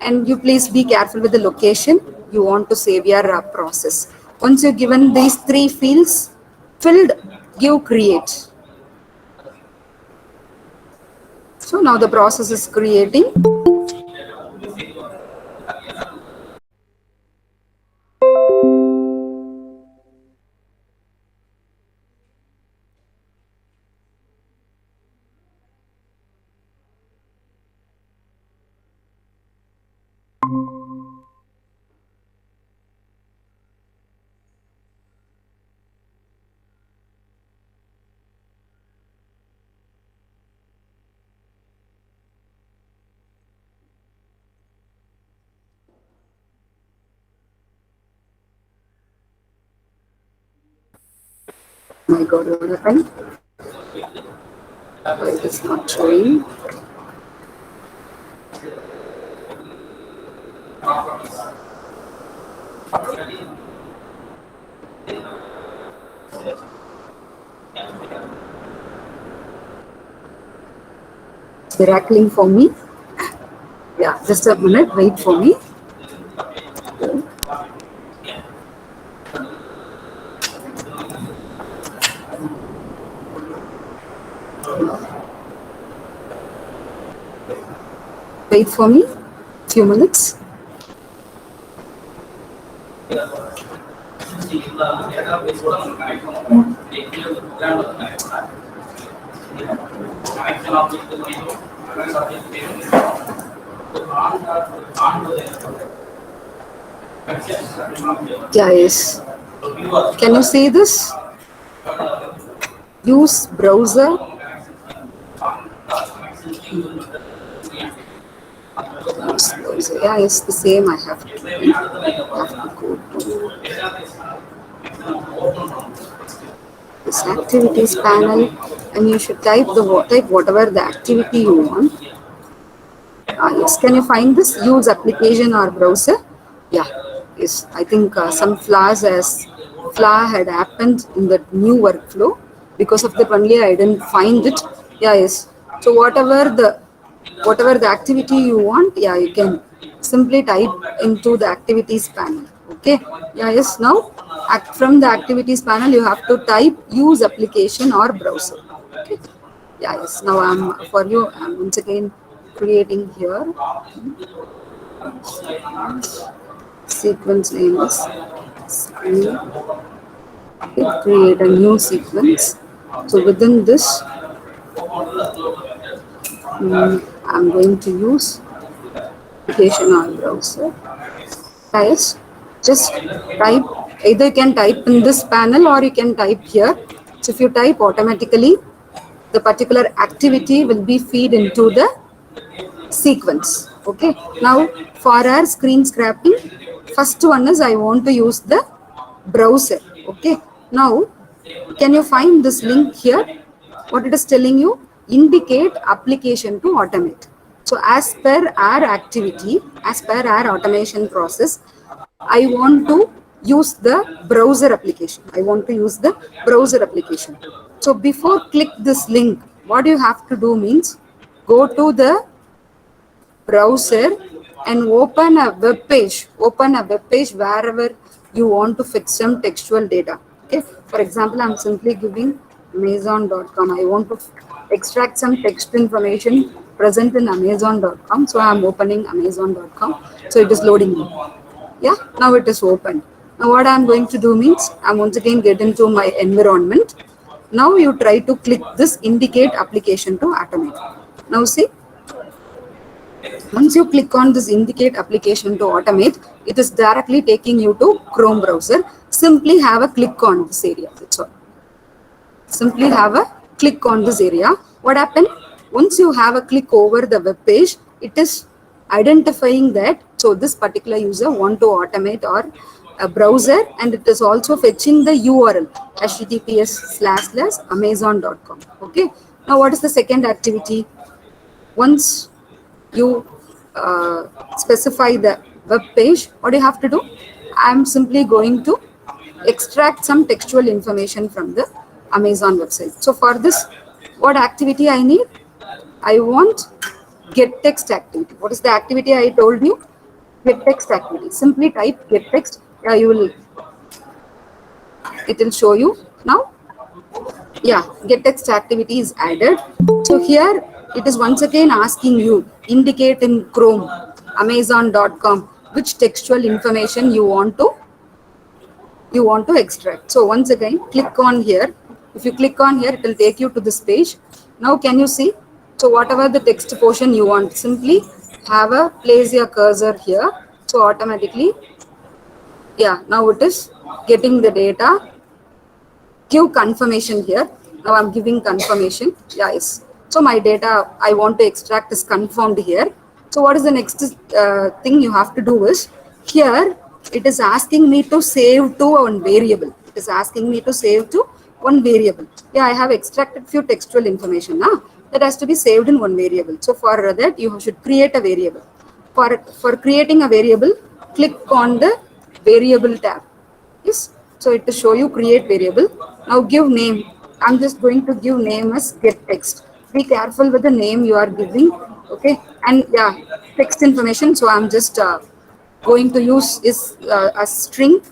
and you please be careful with the location you want to save your process. Once you've given these three fields filled, give create. So now the process is creating. My God, what happened? Why it is not showing? It's miracling for me. Yeah, just a minute, wait for me. Wait for me, few minutes. Yeah, yes. Can you see this? Use browser. Yeah, it's the same. I have to go to this activities panel, and you should type whatever the activity you want. Yes, can you find this? Use application or browser? Yeah, yes. I think some flaw had happened in the new workflow. Because of that only I didn't find it. Yeah, yes. So whatever the activity you want, yeah, you can simply type into the activities panel. Okay. Yeah, yes. Now from the activities panel you have to type use application or browser. Okay. Yeah, yes. Now I'm once again creating here. Sequence name is screen. Create a new sequence. So within this, I'm going to use application or browser. Guys, just type. Either you can type in this panel or you can type here. So if you type automatically, the particular activity will be feed into the sequence. Okay. Now for our screen scrapping, first one is I want to use the browser. Okay. Now can you find this link here? What it is telling you? Indicate application to automate. So as per our activity, as per our automation process, I want to use the browser application. I want to use the browser application. So before click this link, what you have to do means go to the browser and open a web page. Open a web page wherever you want to fetch some textual data. Okay. For example, I'm simply giving Amazon.com. I want to extract some text information present in Amazon.com. So I'm opening Amazon.com. So it is loading me. Yeah. Now it is open. Now what I'm going to do means I'm once again get into my environment. Now you try to click this indicate application to automate. Now see. Once you click on this indicate application to automate, it is directly taking you to Chrome browser. Simply have a click on this area. That's all. Simply have a click on this area. What happened? Once you have a click over the web page, it is identifying that so this particular user want to automate or a browser, and it is also fetching the URL https://amazon.com. Okay. Now what is the second activity? Once you specify the web page, what do you have to do? I'm simply going to extract some textual information from the Amazon website. So for this, what activity I need? I want get text activity. What is the activity I told you? Get text activity. Simply type get text. Yeah, it will show you now. Yeah, get text activity is added. So here it is once again asking you indicate in Chrome, Amazon.com which textual information you want to extract. So once again, click on here. If you click on here, it will take you to this page. Now can you see? So whatever the text portion you want, simply place your cursor here. So automatically, yeah, now it is getting the data. Give confirmation here. Now I'm giving confirmation. Yeah, yes. So my data I want to extract is confirmed here. So what is the next thing you have to do is here it is asking me to save to one variable. It is asking me to save to one variable. Yeah, I have extracted few textual information now that has to be saved in one variable. So for that you should create a variable. For creating a variable, click on the variable tab. Yes, so it will show you create variable. Now give name. I'm just going to give name as get text. Be careful with the name you are giving. Okay, and yeah, text information. So I'm just going to use is a string,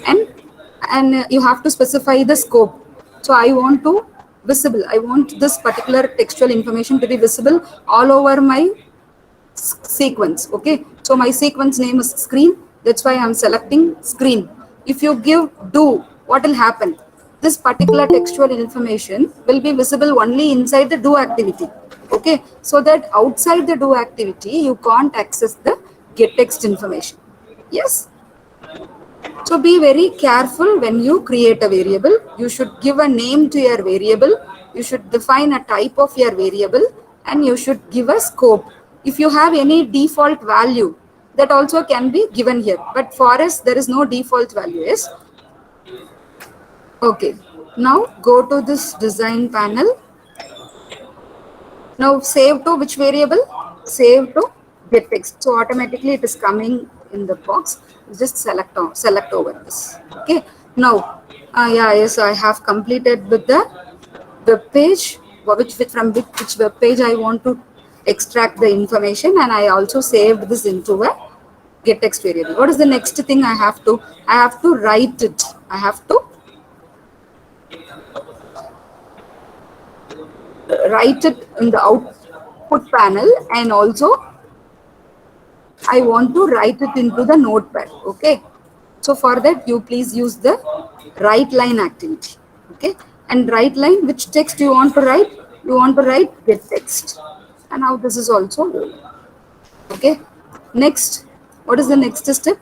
and you have to specify the scope. So I want to visible. I want this particular textual information to be visible all over my sequence. Okay, so my sequence name is screen, that's why I'm selecting screen. If you give do, what will happen? This particular textual information will be visible only inside the do activity. Okay, so that outside the do activity you can't access the get text information. Yes, so be very careful when you create a variable. You should give a name to your variable. You should define a type of your variable, and you should give a scope. If you have any default value, that also can be given here. But for us, there is no default value. Yes. Okay. Now go to this design panel. Now save to which variable? Save to get text. So automatically it is coming in the box. Just select over this. Okay. Now, yeah, yes, I have completed with the web page. From which web page I want to extract the information, and I also saved this into a get text variable. What is the next thing I have to? I have to write it. I have to write it in the output panel, and also I want to write it into the notepad. Okay, so for that you please use the write line activity. Okay, and write line, which text you want to write? You want to write get text, and now this is also over. Okay, next, what is the next step?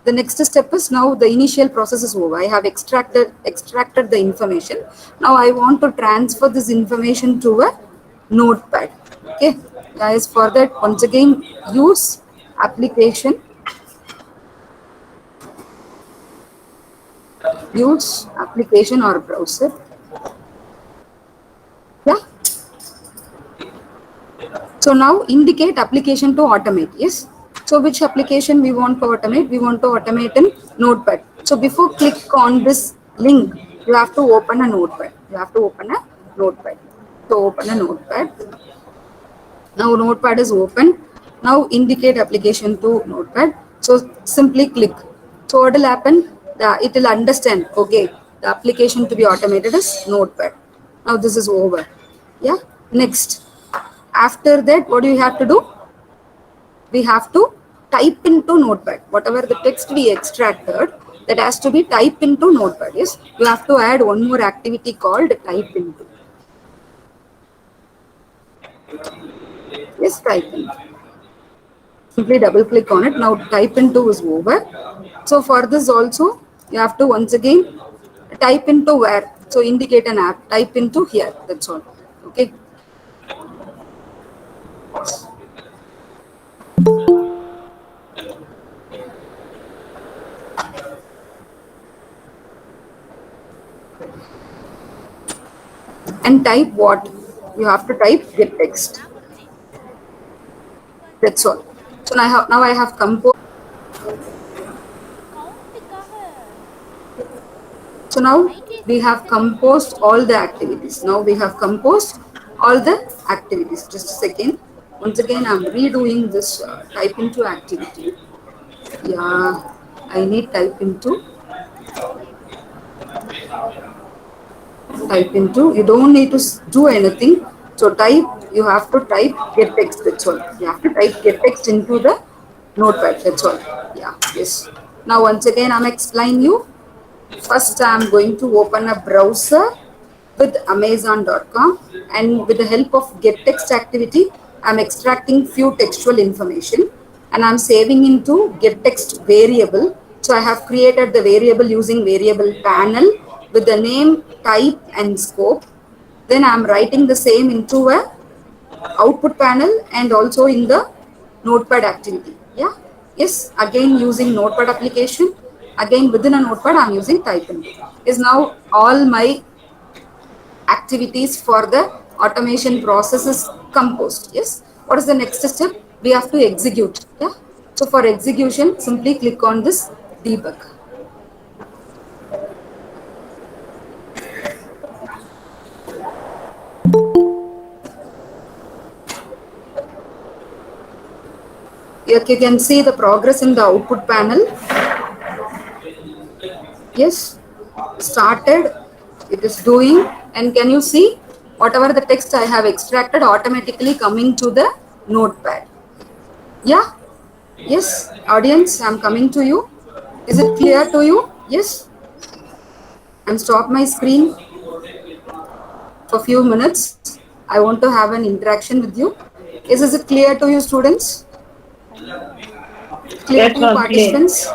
The next step is now the initial process is over. I have extracted the information. Now I want to transfer this information to a notepad. Okay, guys, for that once again use application or browser. Yeah. So now indicate application to automate. Yes. So which application we want to automate? We want to automate in Notepad. So before click on this link, you have to open a Notepad. So open a Notepad. Now Notepad is open. Now indicate application to Notepad. So simply click. So what will happen? It will understand. Okay, the application to be automated is Notepad. Now this is over. Yeah. Next. After that, what do we have to do? We have to type into Notepad. Whatever the text we extracted, that has to be typed into Notepad. Yes, you have to add one more activity called type into. Yes, type into. Simply double click on it. Now type into is over. So for this also, you have to once again type into where. So indicate an app. Type into here. That's all. Okay. And type what? You have to type get text. That's all. So now I have composed. So now we have composed all the activities. Now we have composed all the activities. Just a second. Once again, I'm redoing this type into activity. Yeah, I need type into, you don't need to do anything. So type, you have to type get text, that's all. You have to type get text into the notepad, that's all. Yeah, yes. Now once again I'm explaining you. First I'm going to open a browser with amazon.com, and with the help of get text activity I'm extracting few textual information and I'm saving into get text variable. So I have created the variable using variable panel with the name, type and scope. Then I'm writing the same into a output panel and also in the notepad activity. Yeah, yes, again using notepad application, again within a notepad I'm using type in. Is now all my activities for the automation process is composed. Yes, what is the next step? We have to execute. Yeah, so for execution simply click on this debug. Here you can see the progress in the output panel. Yes, started, it is doing, and can you see whatever the text I have extracted automatically coming to the notepad. Yeah, yes, audience, I'm coming to you. Is it clear to you? Yes, and stop my screen for few minutes. I want to have an interaction with you. Is it clear to you, students? Clear to you, participants?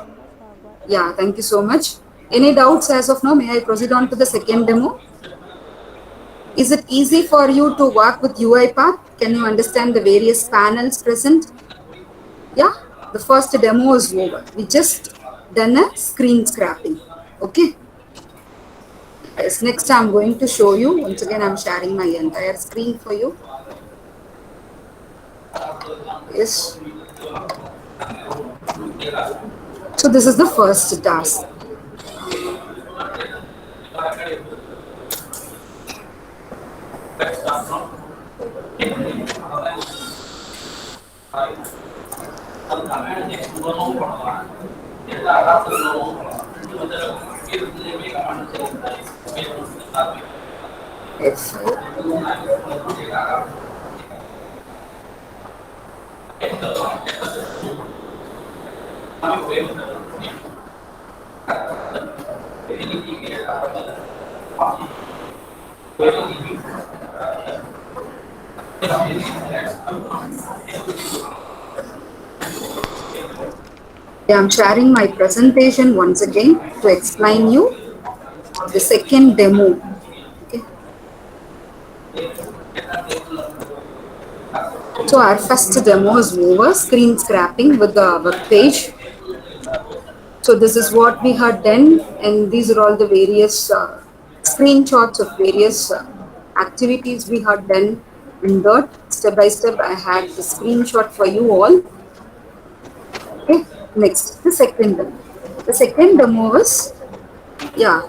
Yeah, thank you so much. Any doubts as of now? May I proceed on to the second demo? Is it easy for you to work with Uipath? Can you understand the various panels present? Yeah, the first demo is over. We just done a screen scrapping. Okay. Yes, next I'm going to show you. Once again, I'm sharing my entire screen for you. Yes. So this is the first task. I'm sharing my presentation once again to explain you the second demo. Okay. So our first demo is over, screen scrapping with the web page. So this is what we had done, and these are all the various screenshots of various activities we had done in that. Step by step I had the screenshot for you all. Okay, next, the second demo. The second demo is, yeah,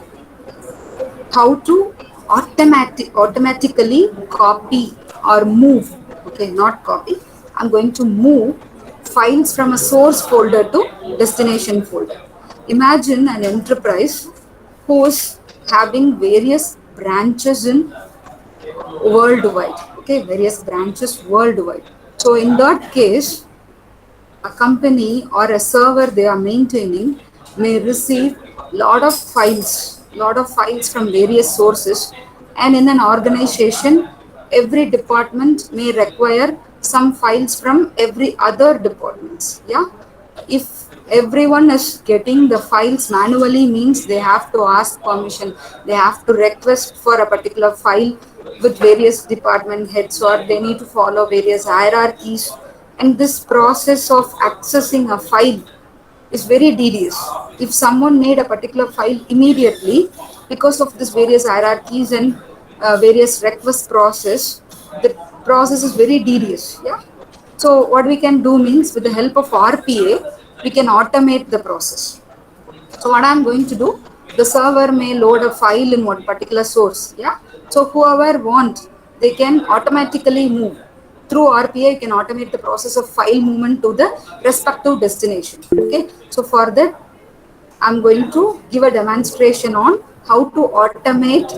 how to automatically copy or move. Okay, not copy. I'm going to move files from a source folder to destination folder. Imagine an enterprise who's having various branches in worldwide. Okay, various branches worldwide. So in that case, a company or a server they are maintaining may receive lot of files from various sources, and in an organization every department may require some files from every other departments. Yeah, if everyone is getting the files manually means they have to ask permission, they have to request for a particular file with various department heads, or they need to follow various hierarchies, and this process of accessing a file is very tedious. If someone need a particular file immediately, because of this various hierarchies and various request process, the process is very tedious. Yeah. So what we can do means, with the help of RPA, we can automate the process. So what I'm going to do, the server may load a file in one particular source. Yeah. So whoever wants they can automatically move. Through RPA, you can automate the process of file movement to the respective destination. Okay, so for that, I'm going to give a demonstration on how to automate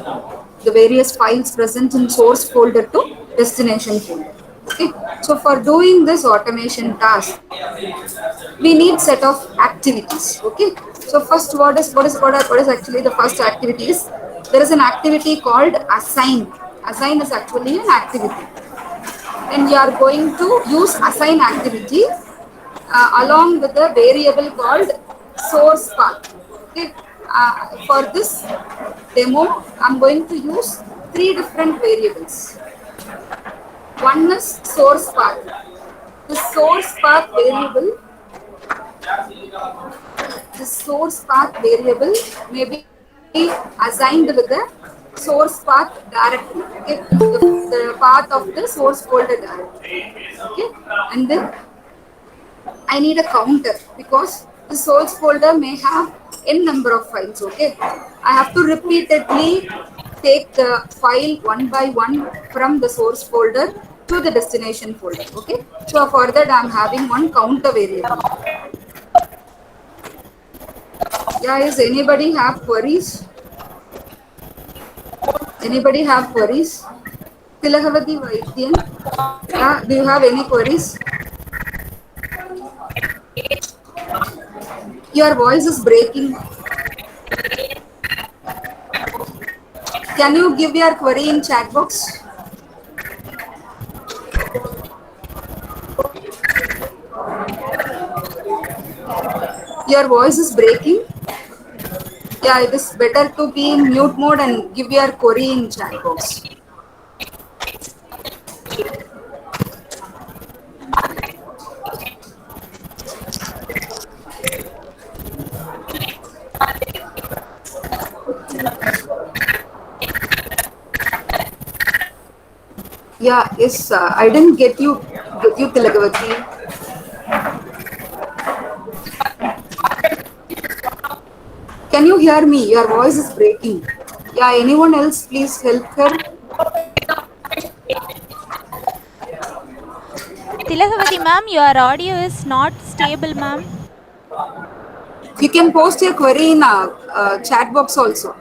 the various files present in source folder to destination folder. Okay, so for doing this automation task, we need set of activities. Okay, so first, what is actually the first activity is, there is an activity called assign. Assign is actually an activity, and you are going to use assign activity along with the variable called source path. Okay, for this demo, I'm going to use three different variables. One is source path. The source path variable, may be assigned with the source path directly. Okay, the path of the source folder directly. Okay, and then I need a counter because the source folder may have n number of files. Okay, I have to repeatedly take the file one by one from the source folder to the destination folder. Okay, so for that I'm having one counter variable. Yeah, is anybody have queries? Anybody have queries? Tilakavati Vaidyan, yeah, do you have any queries? Your voice is breaking. Can you give your query in chat box? Your voice is breaking. Yeah, it is better to be in mute mode and give your query in chat box. Yeah, yes, I didn't get you, Tilakavati. Can you hear me? Your voice is breaking. Yeah, anyone else please help her? Tilakavati ma'am, your audio is not stable, ma'am. You can post your query in chat box also.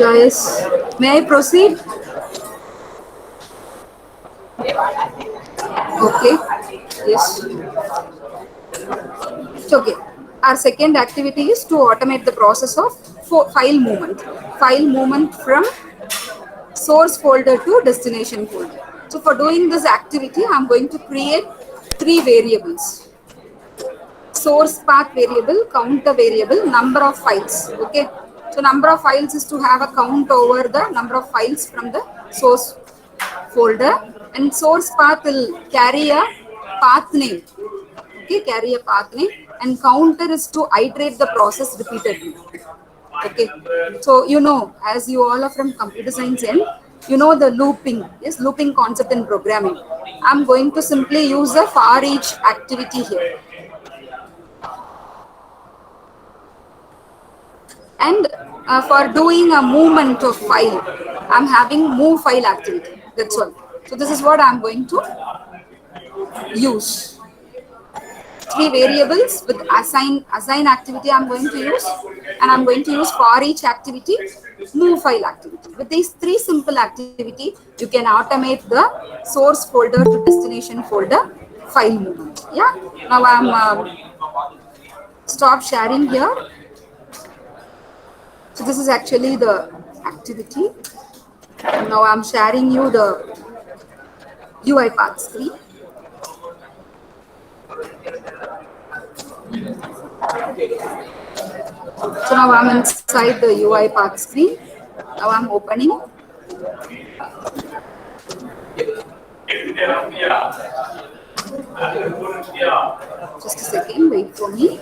Yeah, yes. May I proceed? Okay. Yes. Okay. Our second activity is to automate the process of file movement. File movement from source folder to destination folder. So for doing this activity, I'm going to create three variables. Source path variable, counter variable, number of files. Okay. So number of files is to have a count over the number of files from the source folder, and source path will carry a path name. Okay, carry a path name, and counter is to iterate the process repeatedly. Okay, so as you all are from computer science end, the looping, yes, looping concept in programming. I'm going to simply use a for each activity here. And for doing a movement of file, I'm having move file activity. That's all. So this is what I'm going to use. Three variables with assign activity I'm going to use, and I'm going to use for each activity move file activity. With these three simple activity, you can automate the source folder to destination folder file movement. Yeah, now I'm stop sharing here. So this is actually the activity. Now I'm sharing you the Uipath screen. So now I'm inside the Uipath screen. Now I'm opening. Just a second, wait for me.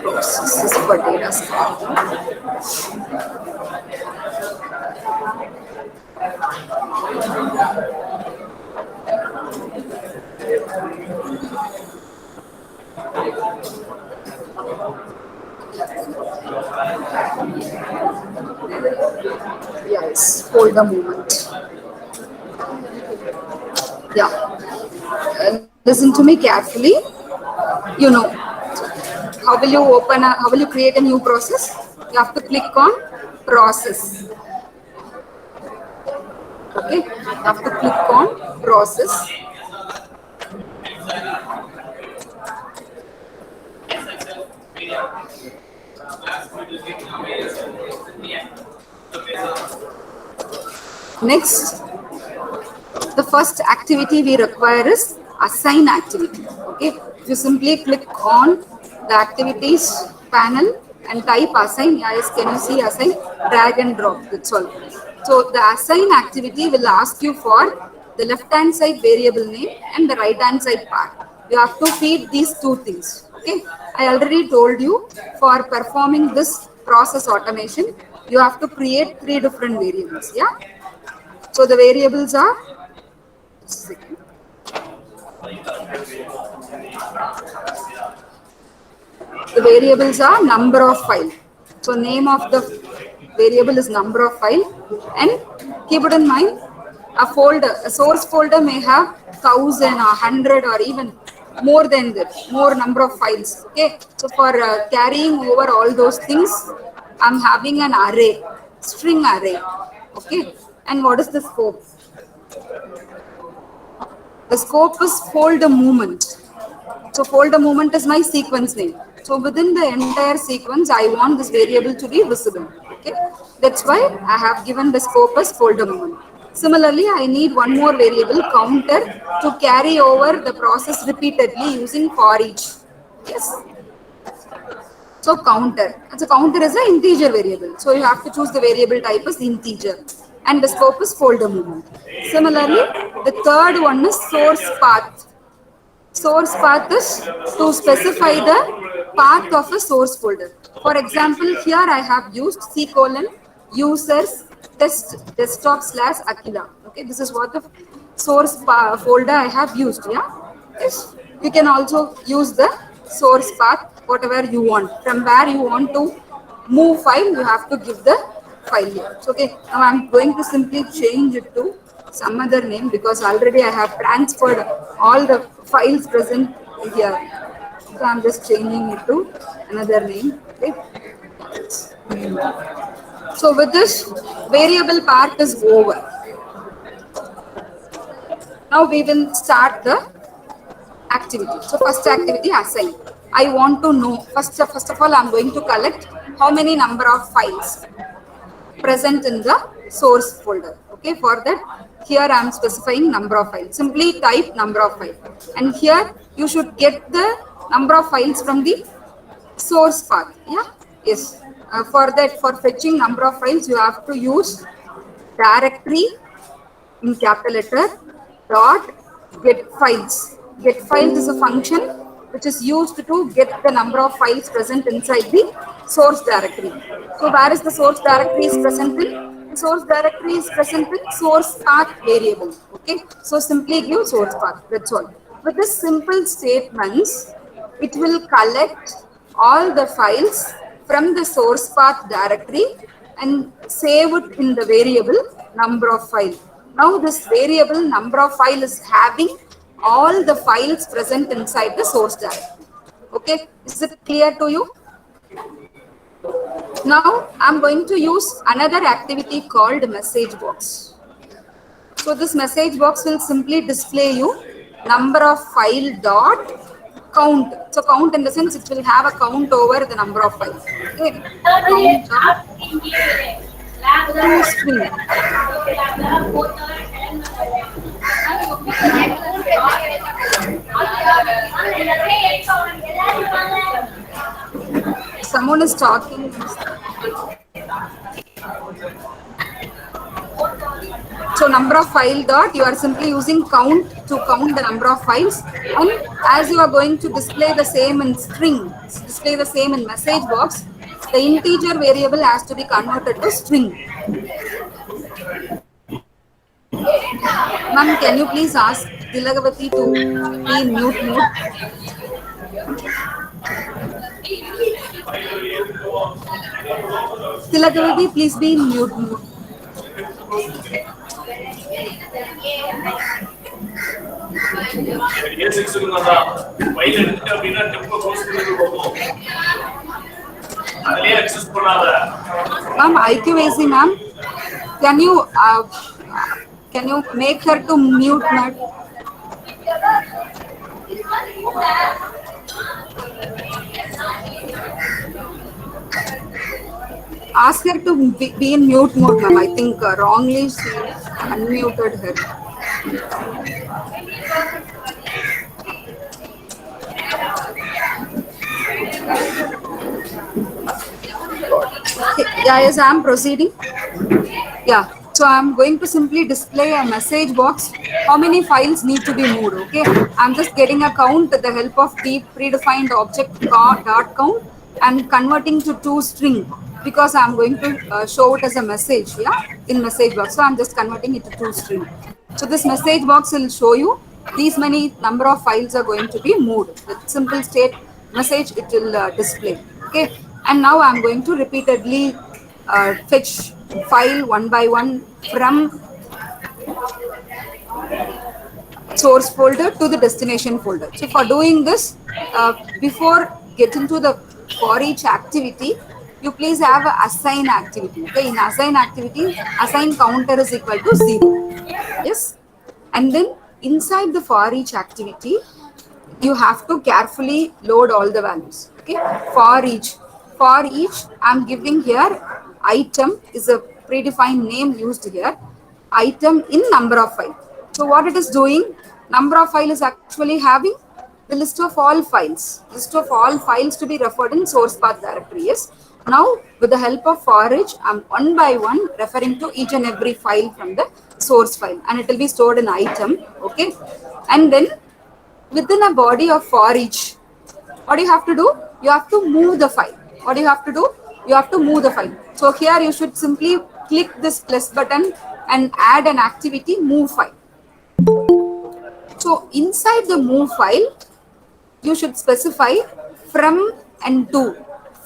Processes for data storing. Yes, hold a moment. Yeah, listen to me carefully. You know, how will you create a new process? You have to click on process. Okay, you have to click on process. Next, the first activity we require is assign activity. Okay, you simply click on the activities panel and type assign. Yes, can you see assign? Drag and drop. That's all. So the assign activity will ask you for the left hand side variable name and the right hand side part. You have to feed these two things. Okay, I already told you for performing this process automation, you have to create 3 different variables. Yeah. So the variables are, just a second. The variables are number of file. So name of the variable is number of file, and keep it in mind, a folder, a source folder may have 1,000 or 100 or even more than that, more number of files. Okay, so for carrying over all those things, I'm having an array, string array. Okay, and what is the scope? The scope is folder movement. So folder movement is my sequence name. So within the entire sequence, I want this variable to be visible. Okay, that's why I have given the scope as folder movement. Similarly, I need one more variable, counter, to carry over the process repeatedly using for each. Yes. So counter. So counter is an integer variable. So you have to choose the variable type as integer. And the scope is folder movement. Similarly, the third one is source path. Source path is to specify the path of a source folder. For example, here I have used users test desktop / Aquila. Okay, this is what the source folder I have used. Yeah, yes. You can also use the source path, whatever you want. From where you want to move file, you have to give the file here. So, okay, now I'm going to simply change it to some other name because already I have transferred all the files present here. So I'm just changing it to another name. Okay. So with this, variable part is over. Now we will start the activity. So first activity, assign. I want to know, first of all, I'm going to collect how many number of files present in the source folder. Okay, for that, here I am specifying number of files. Simply type number of files. And here you should get the number of files from the source path. Yeah, yes. For that, for fetching number of files, you have to use directory in capital letter dot get files. Get files is a function which is used to get the number of files present inside the source directory. So where is the source directory is present in? The source directory is present in source path variable. Okay, so simply give source path. That's all. With this simple statements, it will collect all the files from the source path directory and save it in the variable number of file. Now this variable number of file is having all the files present inside the source directory. Okay, is it clear to you? Now I'm going to use another activity called message box. So this message box will simply display you number of file dot count. So count in the sense it will have a count over the number of files. Okay. Count to string. someone is talking. So number of file dot, you are simply using count to count the number of files, and as you are going to display the same in string, display the same in message box, the integer variable has to be converted to string. Ma'am, can you please ask Tilagavati to be in mute mode? Tilagavati, please be in mute mode. Ma'am, IQAC ma'am, can you make her to mute ma'am? Ask her to be in mute mode, ma'am. I think wrongly she unmuted her. Okay. Yeah, yes, I'm proceeding. Yeah, so I'm going to simply display a message box. How many files need to be moved? Okay, I'm just getting a count with the help of the predefined object dot count and converting to string because I'm going to show it as a message. Yeah, in message box. So I'm just converting it to string. So this message box will show you these many number of files are going to be moved. With simple state message, it will display. Okay, and now I'm going to repeatedly fetch file one by one from source folder to the destination folder. So for doing this, before getting to the for each activity, you please have a assign activity. Okay, in assign activity, assign counter is equal to 0. Yes, and then inside the for each activity, you have to carefully load all the values. Okay, for each I'm giving here item is a predefined name used here, item in number of file. So what it is doing, number of file is actually having the list of all files to be referred in source path directory. Yes, now with the help of for each, I'm one by one referring to each and every file from the source file, and it will be stored in item. Okay, and then within a body of for each, what you have to do, you have to move the file. What you have to do, you have to move the file. So here you should simply click this plus button and add an activity move file. So inside the move file, you should specify from and to,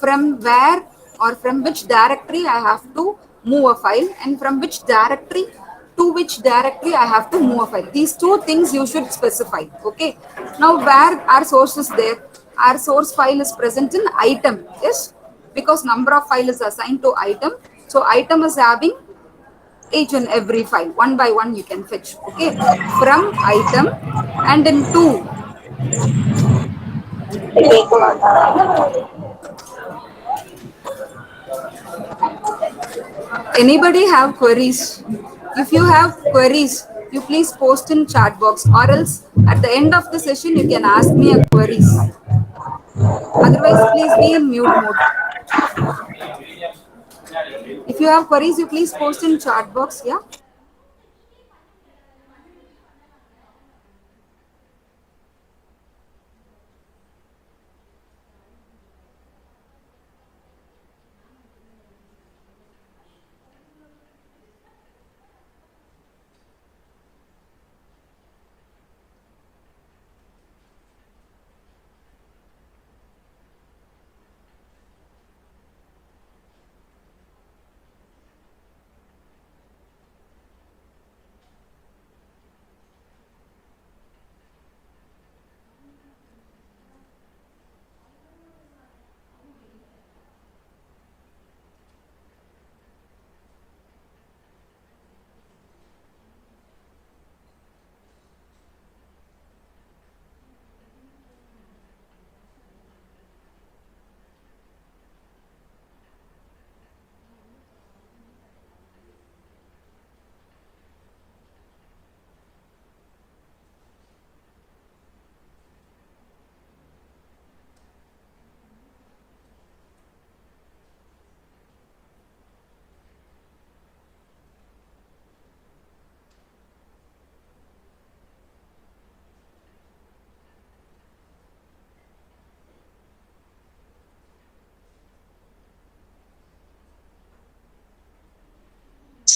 from where or from which directory I have to move a file, and from which directory to which directory I have to move a file. These two things you should specify. Okay, now where our source is there, our source file is present in item. Yes, because number of file is assigned to item, so item is having each and every file one by one you can fetch. Okay, from item, and in to, anybody have queries? If you have queries, you please post in chat box, or else at the end of the session you can ask me a queries. Otherwise, please be in mute mode. If you have queries, you please post in chat box. Yeah.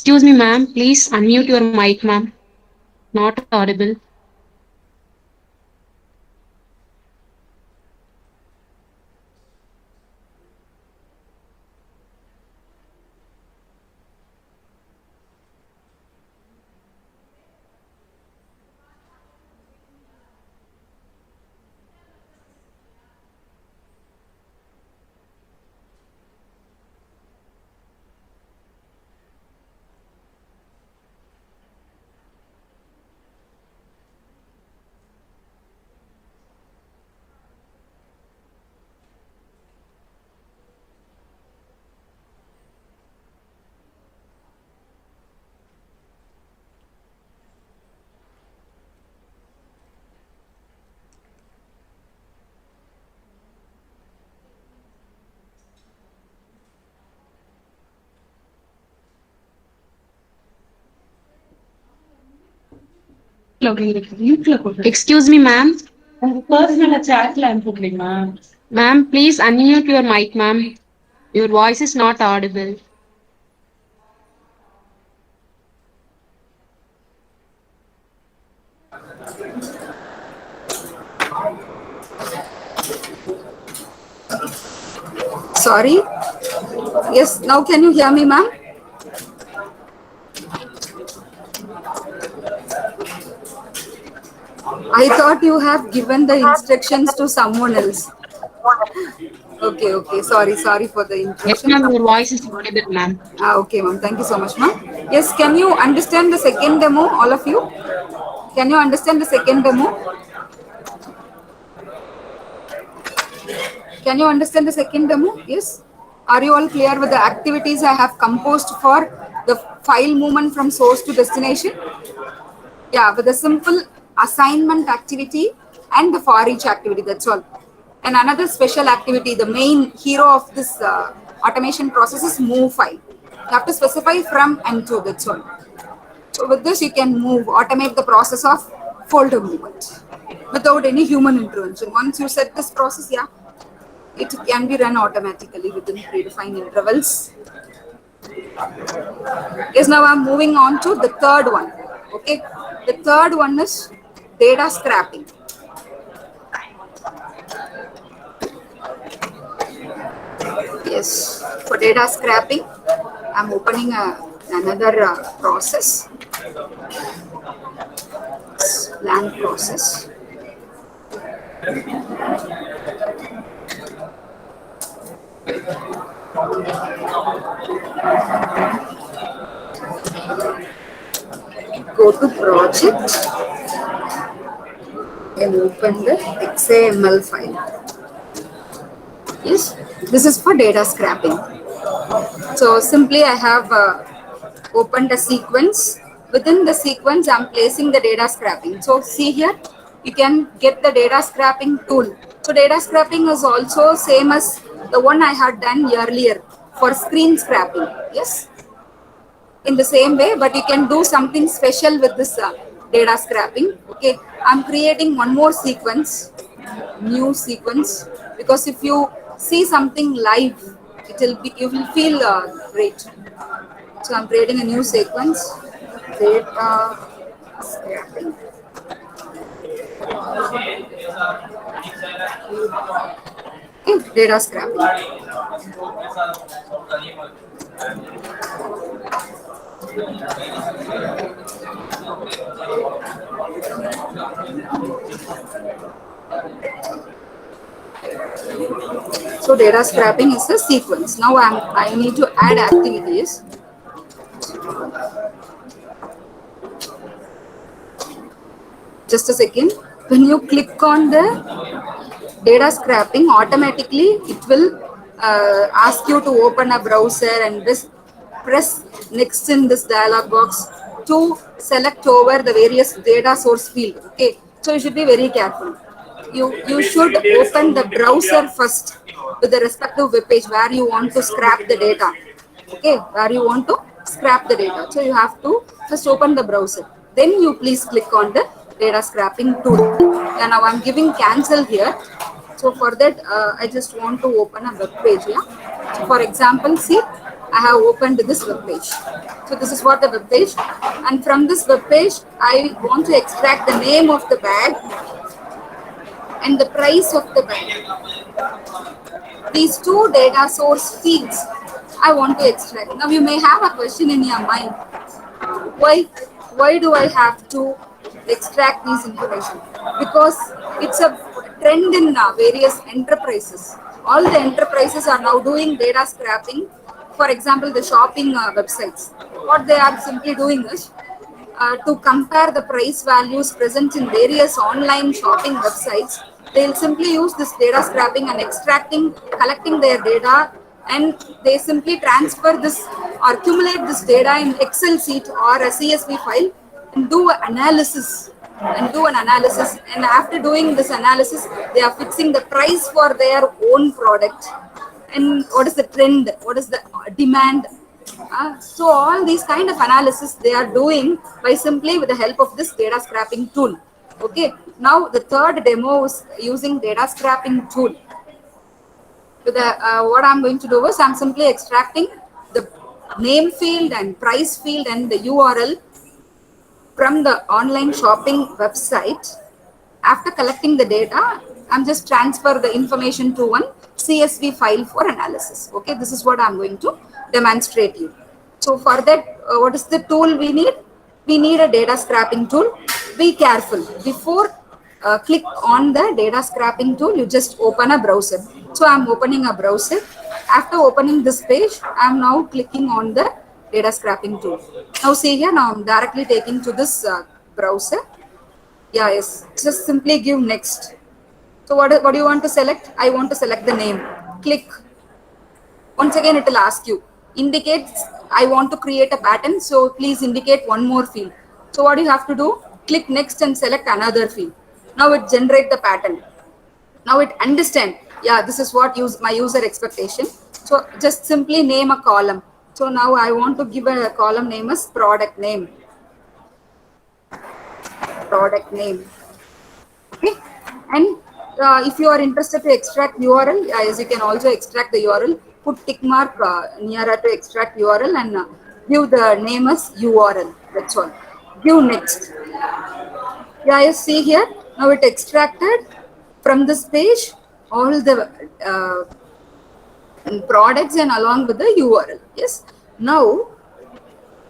Excuse me, ma'am. Please unmute your mic, ma'am. Not audible. Excuse me, ma'am. பர்சனலா சாட்ல அனுப்புறீங்களா? Ma'am, please unmute your mic, ma'am. Your voice is not audible. Sorry. Yes, now can you hear me, ma'am? I thought you have given the instructions to someone else. Okay. Sorry for the Yes, interruption. ma'am. Your voice is audible, ma'am. Okay, ma'am. Thank you so much, ma'am. Yes, can you understand the second demo, all of you? Can you understand the second demo? Can you understand the second demo? Yes. Are you all clear with the activities I have composed for the file movement from source to destination? Yeah, with a simple assignment activity and the for each activity, that's all. And another special activity, the main hero of this automation process is move file. You have to specify from and to, that's all. So with this, you can automate the process of folder movement without any human intervention. Once you set this process, yeah, it can be run automatically within predefined intervals. Yes, now I'm moving on to the third one. Okay, the third one is data scrapping. Yes, for data scrapping, I'm opening another process, land process. Go to project and open the XAML file. Yes, this is for data scrapping. So simply I have opened a sequence. Within the sequence, I'm placing the data scrapping. So see here, you can get the data scrapping tool. So data scrapping is also same as the one I had done earlier for screen scrapping. Yes, in the same way, but you can do something special with this data scrapping. Okay, I'm creating one more sequence, new sequence, because if you see something live, it will be, you will feel great. So I'm creating a new sequence, data scrapping. Okay, data scrapping. So data scrapping is a sequence. Now I need to add activities. Just a second. When you click on the data scrapping, automatically it will ask you to open a browser and this press next in this dialog box to select over the various data source field. Okay, so you should be very careful. You should open the browser first with the respective web page where you want to scrap the data. Okay, where you want to scrap the data. So you have to first open the browser. Then you please click on the data scrapping tool. And now I'm giving cancel here. So for that, I just want to open a web page. Yeah. So for example, see, I have opened this web page. So this is what the web page, and from this web page, I want to extract the name of the bag and the price of the bag. These two data source fields I want to extract. Now you may have a question in your mind. Why do I have to extract these information? Because it's a trend in various enterprises. All the enterprises are now doing data scrapping. For example, the shopping websites. What they are simply doing is to compare the price values present in various online shopping websites. They'll simply use this data scrapping and extracting, collecting their data, and they simply transfer this or accumulate this data in Excel sheet or a CSV file and do an analysis. And after doing this analysis, they are fixing the price for their own product and what is the trend, what is the demand. So all these kind of analysis they are doing by simply with the help of this data scrapping tool. Okay, now the third demo is using data scrapping tool. With the, what I'm going to do is I'm simply extracting the name field and price field and the URL from the online shopping website. After collecting the data, I'm just transfer the information to one CSV file for analysis. Okay, this is what I'm going to demonstrate you. So for that, what is the tool we need? We need a data scrapping tool. Be careful. Before click on the data scrapping tool, you just open a browser. So I'm opening a browser. After opening this page, I'm now clicking on the data scrapping tool. Now see here, now I'm directly taking to this browser. Yeah, yes, just simply give next. So what do you want to select? I want to select the name. Click. Once again, it will ask you, indicate, I want to create a pattern. So please indicate one more field. So what you have to do? Click next and select another field. Now it generate the pattern. Now it understand. Yeah, this is what my user expectation. So just simply name a column. So now I want to give a column name as product name. Product name. Okay, and if you are interested to extract URL, as you can also extract the URL, put tick mark nearer to extract URL and give the name as URL. That's all. Give next. Yeah, you see here, now it extracted from this page all the products and along with the URL. Yes. Now,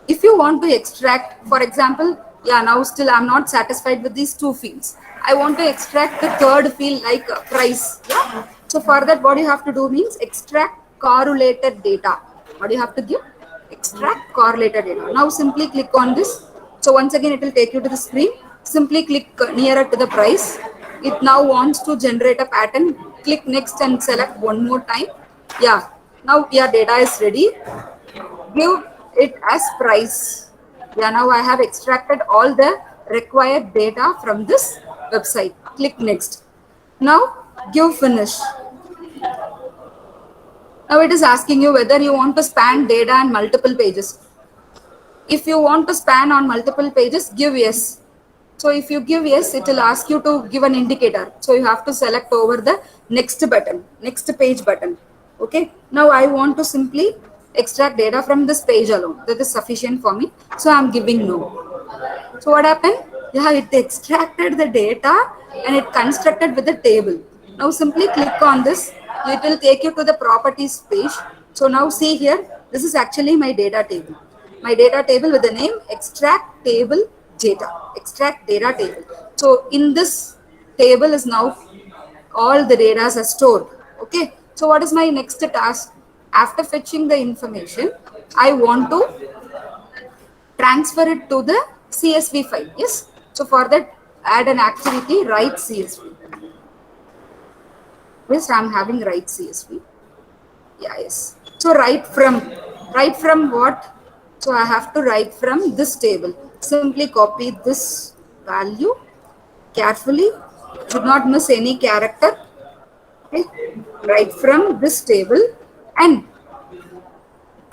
if you want to extract, for example, yeah, now still I'm not satisfied with these two fields. I want to extract the third field like price. Yeah. So for that, what you have to do means extract correlated data. What do you have to give? Extract correlated data. Now simply click on this. So once again, it will take you to the screen. Simply click nearer to the price. It now wants to generate a pattern. Click next and select one more time. Yeah. Now your data is ready. Give it as price. Yeah, now I have extracted all the required data from this website. Click next. Now give finish. Now it is asking you whether you want to span data on multiple pages. If you want to span on multiple pages, give yes. So if you give yes, it will ask you to give an indicator. So you have to select over the next button, next page button. Okay. Now I want to simply extract data from this page alone. That is sufficient for me. So I'm giving no. So what happened? Yeah, it extracted the data and it constructed with the table. Now simply click on this. It will take you to the properties page. So now see here, this is actually my data table. My data table with the name extract table data. Extract data table. So in this table is now all the data are stored. Okay. So what is my next task? After fetching the information, I want to transfer it to the CSV file. Yes. So for that, add an activity, write CSV. Yes, I'm having write CSV. Yeah, yes. So write from what? So I have to write from this table. Simply copy this value carefully. Should not miss any character. Okay. Write from this table and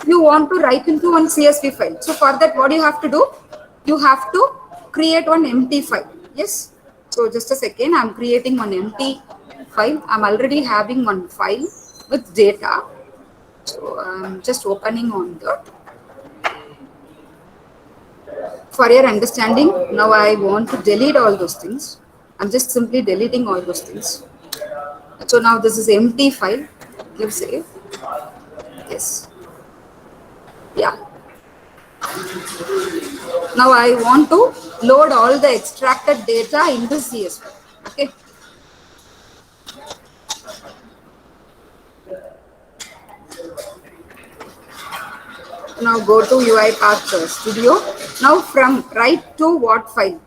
you want to write into one CSV file. So for that, what you have to do? You have to create one empty file. Yes. So just a second, I'm creating one empty file. I'm already having one file with data. So I'm just opening on that. for your understanding, now I want to delete all those things. I'm just simply deleting all those things. So now this is empty file. Give save. Yes. Yeah. Now I want to load all the extracted data in the CSV. Okay. Now go to Uipath Studio. Now from write to what file?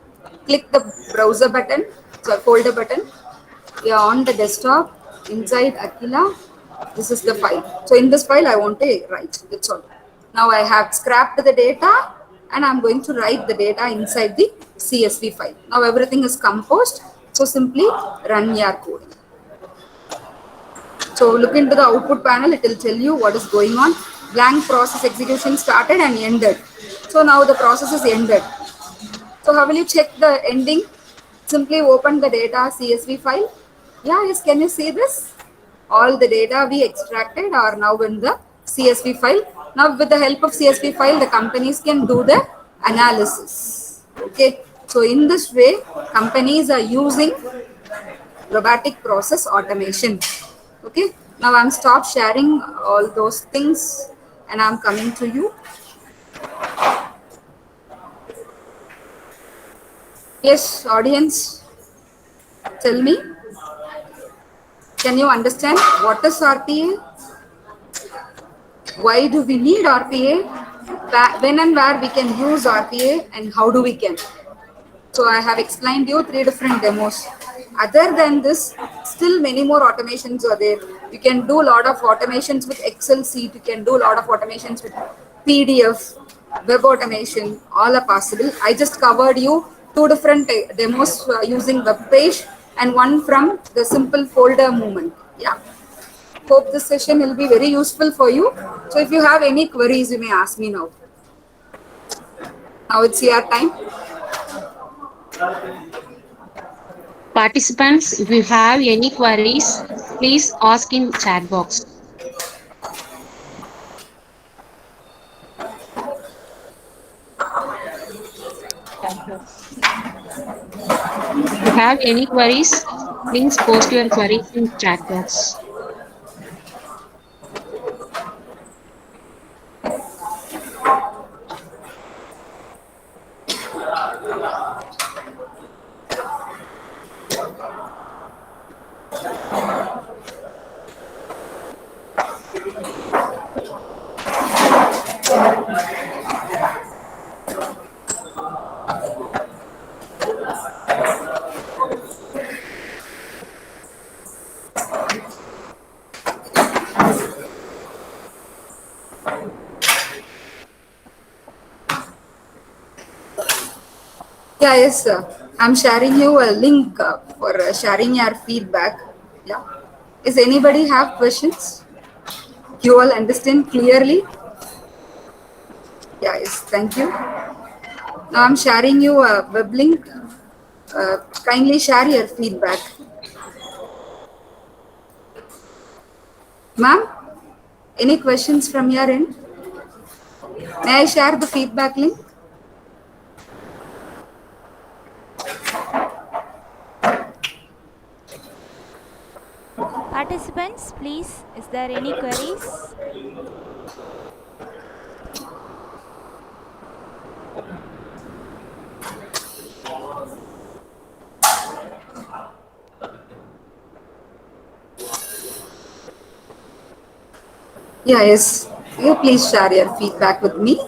Click the browser button, so folder button. We are on the desktop inside Aquila. This is the file. So in this file, I want to write. That's all. Now I have scrapped the data and I'm going to write the data inside the CSV file. Now everything is composed. So simply run your code. So look into the output panel. It will tell you what is going on. Blank process execution started and ended. So now the process is ended. So how will you check the ending? Simply open the data CSV file. Yeah, yes, can you see this? All the data we extracted are now in the CSV file. Now with the help of CSV file, the companies can do the analysis. Okay. So in this way, companies are using robotic process automation. Okay. Now I'm stop sharing all those things and I'm coming to you. Yes, audience, tell me, can you understand what is RPA? Why do we need RPA? When and where we can use RPA and how do we can? So I have explained you 3 different demos. Other than this, still many more automations are there. You can do a lot of automations with Excel sheet. You can do a lot of automations with PDF, web automation. All are possible. I just covered you 2 different demos using web page and one from the simple folder movement. Yeah. Hope this session will be very useful for you. So if you have any queries, you may ask me now. Now it's your time. Participants, if you have any queries, please ask in chat box. If you have any queries, please post your queries in chat box. Yeah, yes, sir. I'm sharing you a link for sharing your feedback. Yeah. Is anybody have questions? You all understand clearly? Yeah, yes. Thank you. Now I'm sharing you a web link. Kindly share your feedback. Ma'am, any questions from your end? May I share the feedback link? Participants, please, is there any queries? Yeah, yes. You please share your feedback with me.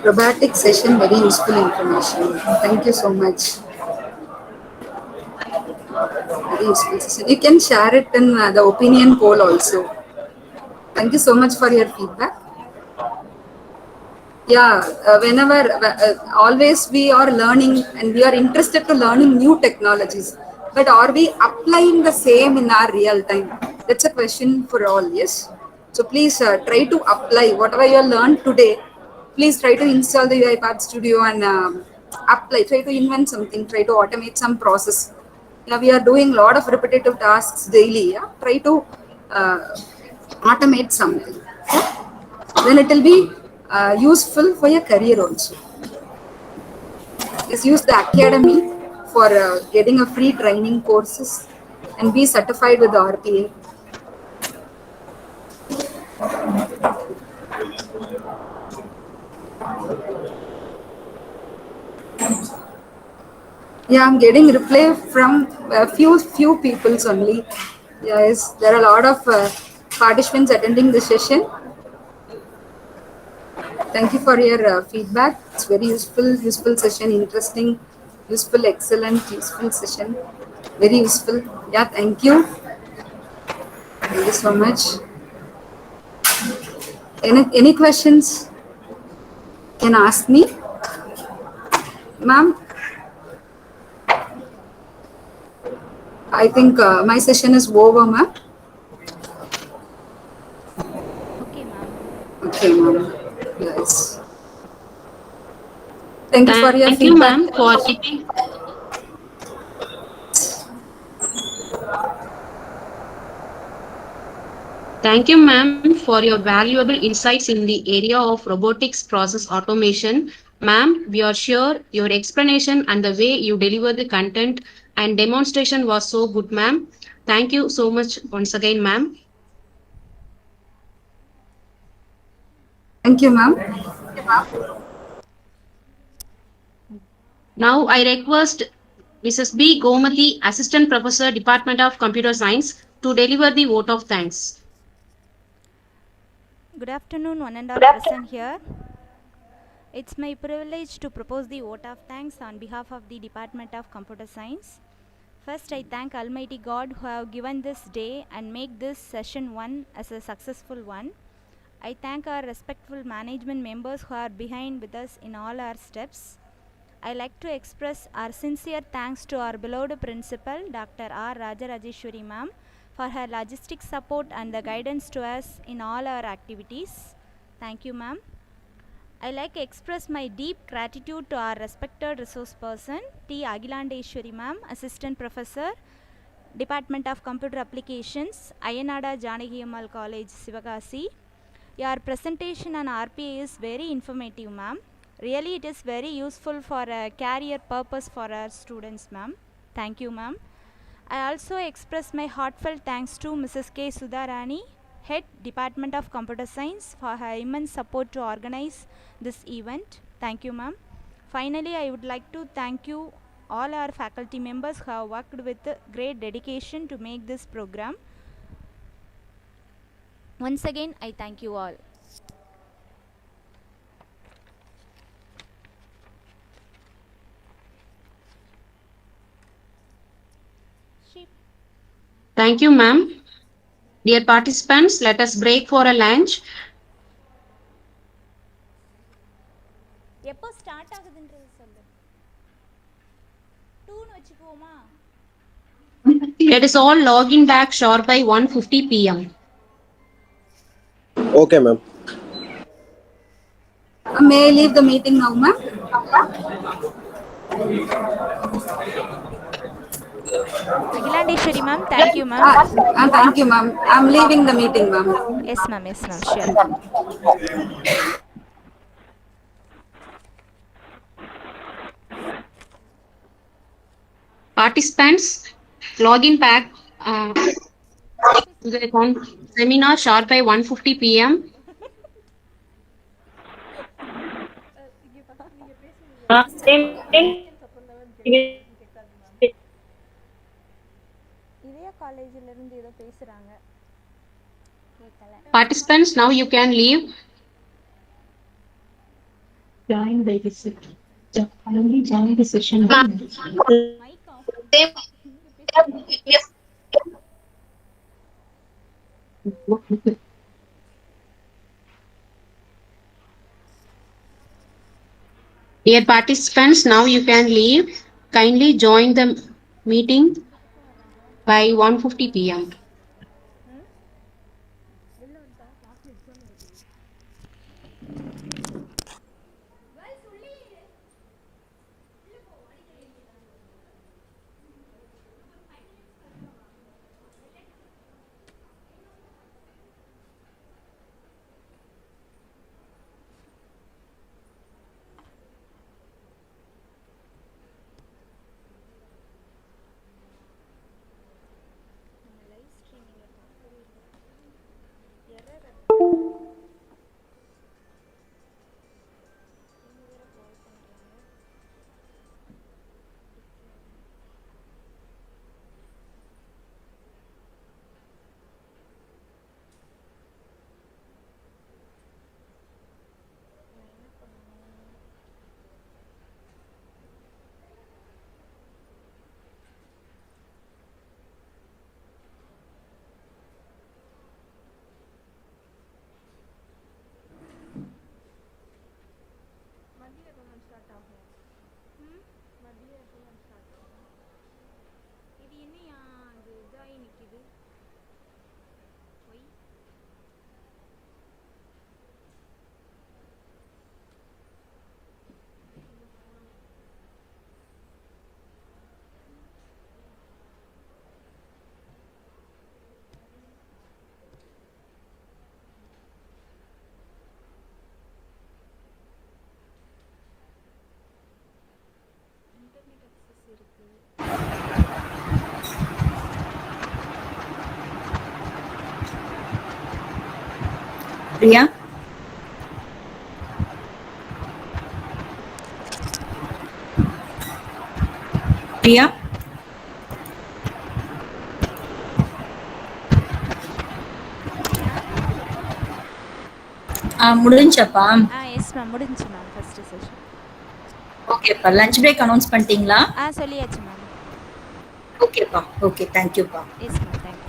Robotic session, very useful information. Thank you so much. Very useful session. You can share it in the opinion poll also. Thank you so much for your feedback. Yeah, whenever, always we are learning and we are interested to learning new technologies. But are we applying the same in our real time? That's a question for all, yes? So please try to apply whatever you learned today. Please try to install the Uipath Studio and apply. Try to invent something. Try to automate some process. Yeah, we are doing a lot of repetitive tasks daily. Yeah, try to automate something. Then it will be useful for your career also. Just use the academy for getting a free training courses and be certified with the RPA. Yeah, I'm getting reply from a few peoples only. Yes, there are a lot of participants attending the session. Thank you for your feedback. It's very useful session, interesting, useful, excellent, useful session. Very useful. Yeah, thank you. Thank you so much. Any questions? Can ask me, ma'am. I think my session is over, ma'am. Okay, ma'am. Okay, ma'am. Yes. Thank you for your Thank you, feedback. ma'am, for giving. Thank you, ma'am, for your valuable insights in the area of robotics process automation. Ma'am, we are sure your explanation and the way you deliver the content and demonstration was so good, ma'am. Thank you so much once again, ma'am. Thank you, ma'am. Now I request Mrs. B. Gomati, Assistant Professor, Department of Computer Science, to deliver the vote of thanks. Good afternoon, one and all present here. It's my privilege to propose the vote of thanks on behalf of the Department of Computer Science. First, I thank Almighty God who have given this day and make this session one as a successful one. I thank our respectful management members who are behind with us in all our steps. I like to express our sincere thanks to our beloved principal, Dr. R. Rajarajeshwari ma'am, for her logistic support and the guidance to us in all our activities. Thank you, ma'am. I like to express my deep gratitude to our respected resource person, T. Agilandeshwari ma'am, Assistant Professor, Department of Computer Applications, Ayanada Janaki Ammal College, Sivakasi. Your presentation on RPA is very informative, ma'am. Really, it is very useful for a career purpose for our students, ma'am. Thank you, ma'am. I also express my heartfelt thanks to Mrs. K. Sudharani, Head Department of Computer Science, for her immense support to organize this event. Thank you, ma'am. Finally, I would like to thank you all our faculty members who have worked with great dedication to make this program. Once again, I thank you all. Thank you, ma'am. Dear participants, let us break for a lunch. எப்போ start ஆகுதுன்றது சொல்லு. 2 வச்சுக்குவோமா? Let us all log in back sharp by 1:50 p.m. Okay, ma'am. May I leave the meeting now, ma'am? Agilandeshwari ma'am, thank you, ma'am. Thank you, ma'am. I'm leaving the meeting, ma'am. Yes, ma'am, sure. Participants, log in back to the seminar sharp by 1:50 p.m. இதே காலேஜில இருந்து ஏதோ பேசுறாங்க. கேட்கல. Participants, now you can leave. Join the session. Only join the session. Mic off. Dear participants, now you can leave. Kindly join the meeting by 1:50 p.m. Priya? Priya? முடிஞ்சப்பா yes ma'am முடிஞ்சு ma'am first session. ஓகேப்பா lunch break announce பண்ணிட்டீங்களா? சொல்லியாச்சு ma'am. ஓகேப்பா okay தேங்க்யூப்பா. Yes ma'am thank you.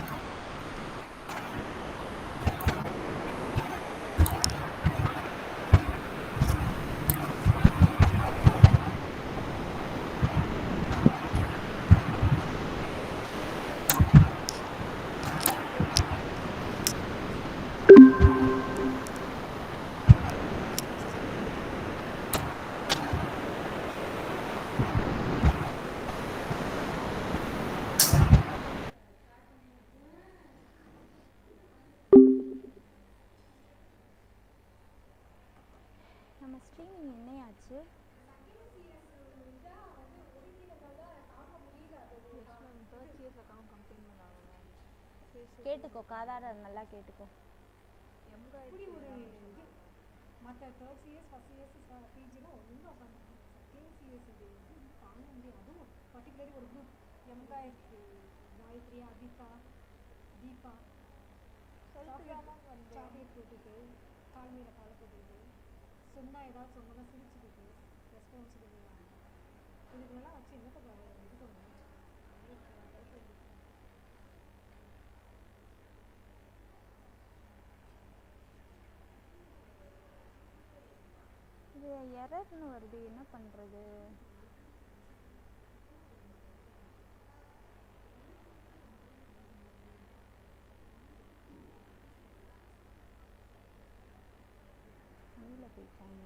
நம்ம streaming என்னையாச்சு? கேட்டுக்கோ, காதார நல்லா கேட்டுக்கோ. மற்ற தேர்ட் சிஎஸ் ஃபஸ்ட் சிஎஸ் பிஜினா ஒன்றும் உட்காந்து செகண்ட் சிஎஸ் தாங்க முடியும். அதுவும் பர்டிகுலரி ஒரு குரூப் எம்காய் காயத்ரி அதிகா தீபா சாக்லேட் போட்டுட்டு கால்மையில் காலை போட்டுக்கிட்டு சொன்னால் ஏதாவது சொன்னோன்னா சிரிச்சுக்கிட்டு ரெஸ்பான்சிபிள் இல்லாமல் இதுக்கெல்லாம் வச்சு என்னத்தை இது பண்ணணும். இது எரர்னு வருது, என்ன பண்ணுறது? வெளியில் போயிட்டாங்க.